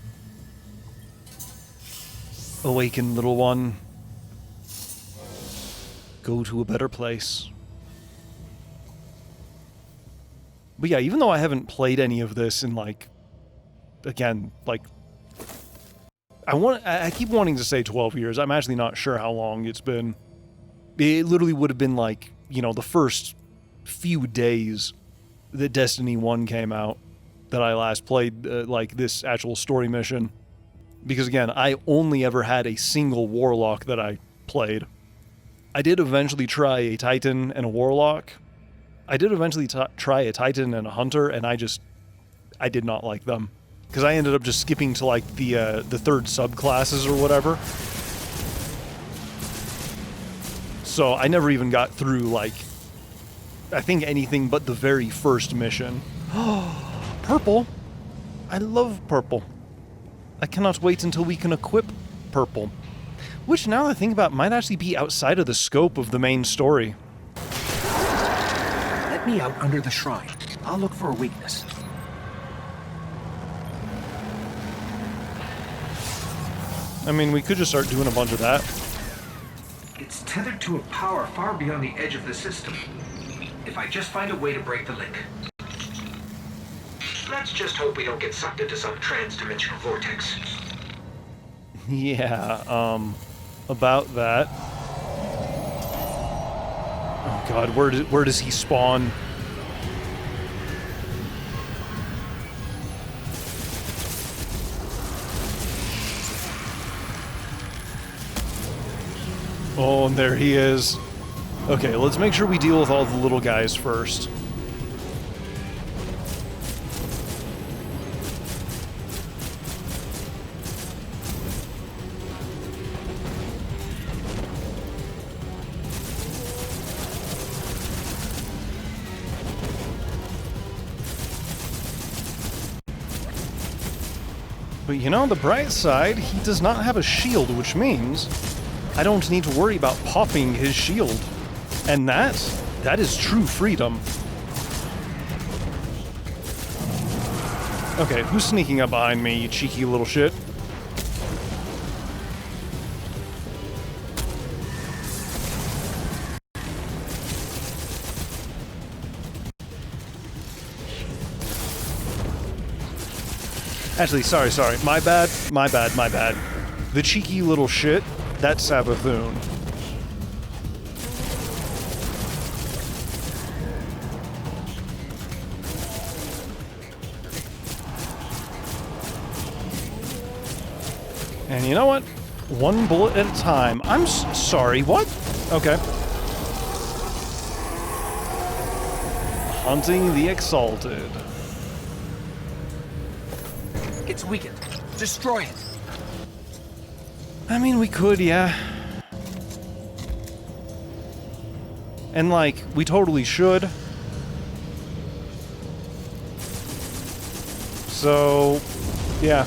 Awaken, little one. Go to a better place. But yeah, even though I haven't played any of this in, like, again, like, I keep wanting to say 12 years. I'm actually not sure how long it's been. It literally would have been, like, you know, the first few days that Destiny 1 came out that I last played, like, this actual story mission. Because, again, I only ever had a single Warlock that I played. I did eventually try a Titan and a Warlock. I did eventually try a Titan and a Hunter, and I did not like them. because I ended up just skipping to like the third subclasses or whatever. So I never even got through like, I think anything but the very first mission. Purple. I love purple. I cannot wait until we can equip purple. Which, now that I think about it, might actually be outside of the scope of the main story. Let me out under the shrine. I'll look for a weakness. I mean, we could just start doing a bunch of that. It's tethered to a power far beyond the edge of the system. If I just find a way to break the link. Let's just hope we don't get sucked into some trans-dimensional vortex. Yeah, about that. Oh god, where does he spawn? Oh, and there he is. Okay, let's make sure we deal with all the little guys first. But you know, on the bright side, he does not have a shield, which means I don't need to worry about popping his shield. And that is true freedom. Okay, who's sneaking up behind me, you cheeky little shit? Actually, sorry. My bad. The cheeky little shit, that's Sabathoon. And you know what? One bullet at a time. I'm sorry, what? Okay. Hunting the Exalted. It's weakened. Destroy it. I mean, we could, yeah. And, like, we totally should. So, yeah.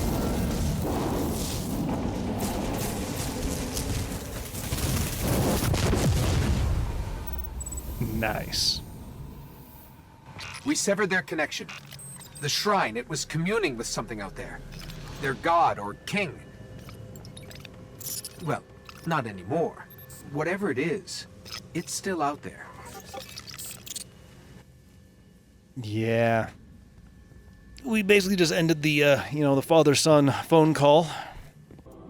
Nice. We severed their connection. The shrine, it was communing with something out there. Their god or king. Well, not anymore. Whatever it is, it's still out there. Yeah. We basically just ended the, the father-son phone call.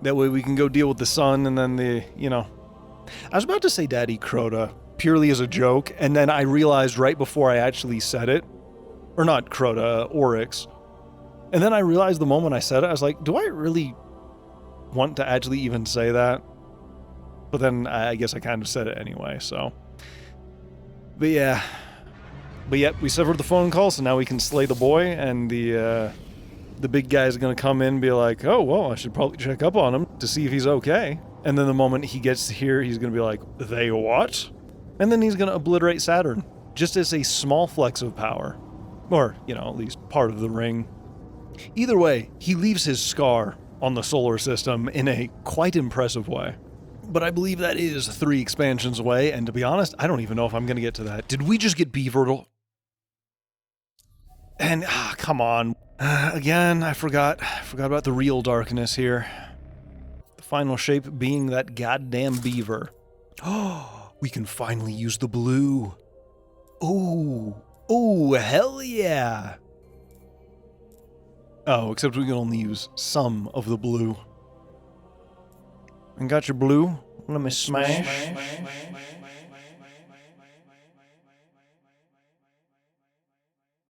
That way we can go deal with the son and then I was about to say Daddy Crota, purely as a joke, and then I realized right before I actually said it, or not Crota, Oryx, and then I realized the moment I said it, I was like, do I really want to actually even say that? But then I guess I kind of said it anyway, so. But yeah, we severed the phone call, so now we can slay the boy, and the big guy's gonna come in and be like, oh, well, I should probably check up on him to see if he's okay. And then the moment he gets here, he's gonna be like, they what? And then he's gonna obliterate Saturn, just as a small flex of power. Or, at least part of the ring. Either way, he leaves his scar on the solar system in a quite impressive way. But I believe that is 3 expansions away, and to be honest, I don't even know if I'm gonna get to that. Did we just get beavered? And, come on. Again, I forgot about the real darkness here. The final shape being that goddamn beaver. Oh, we can finally use the blue. Oh, hell yeah. Oh, except we can only use some of the blue. And got your blue? Let me smash.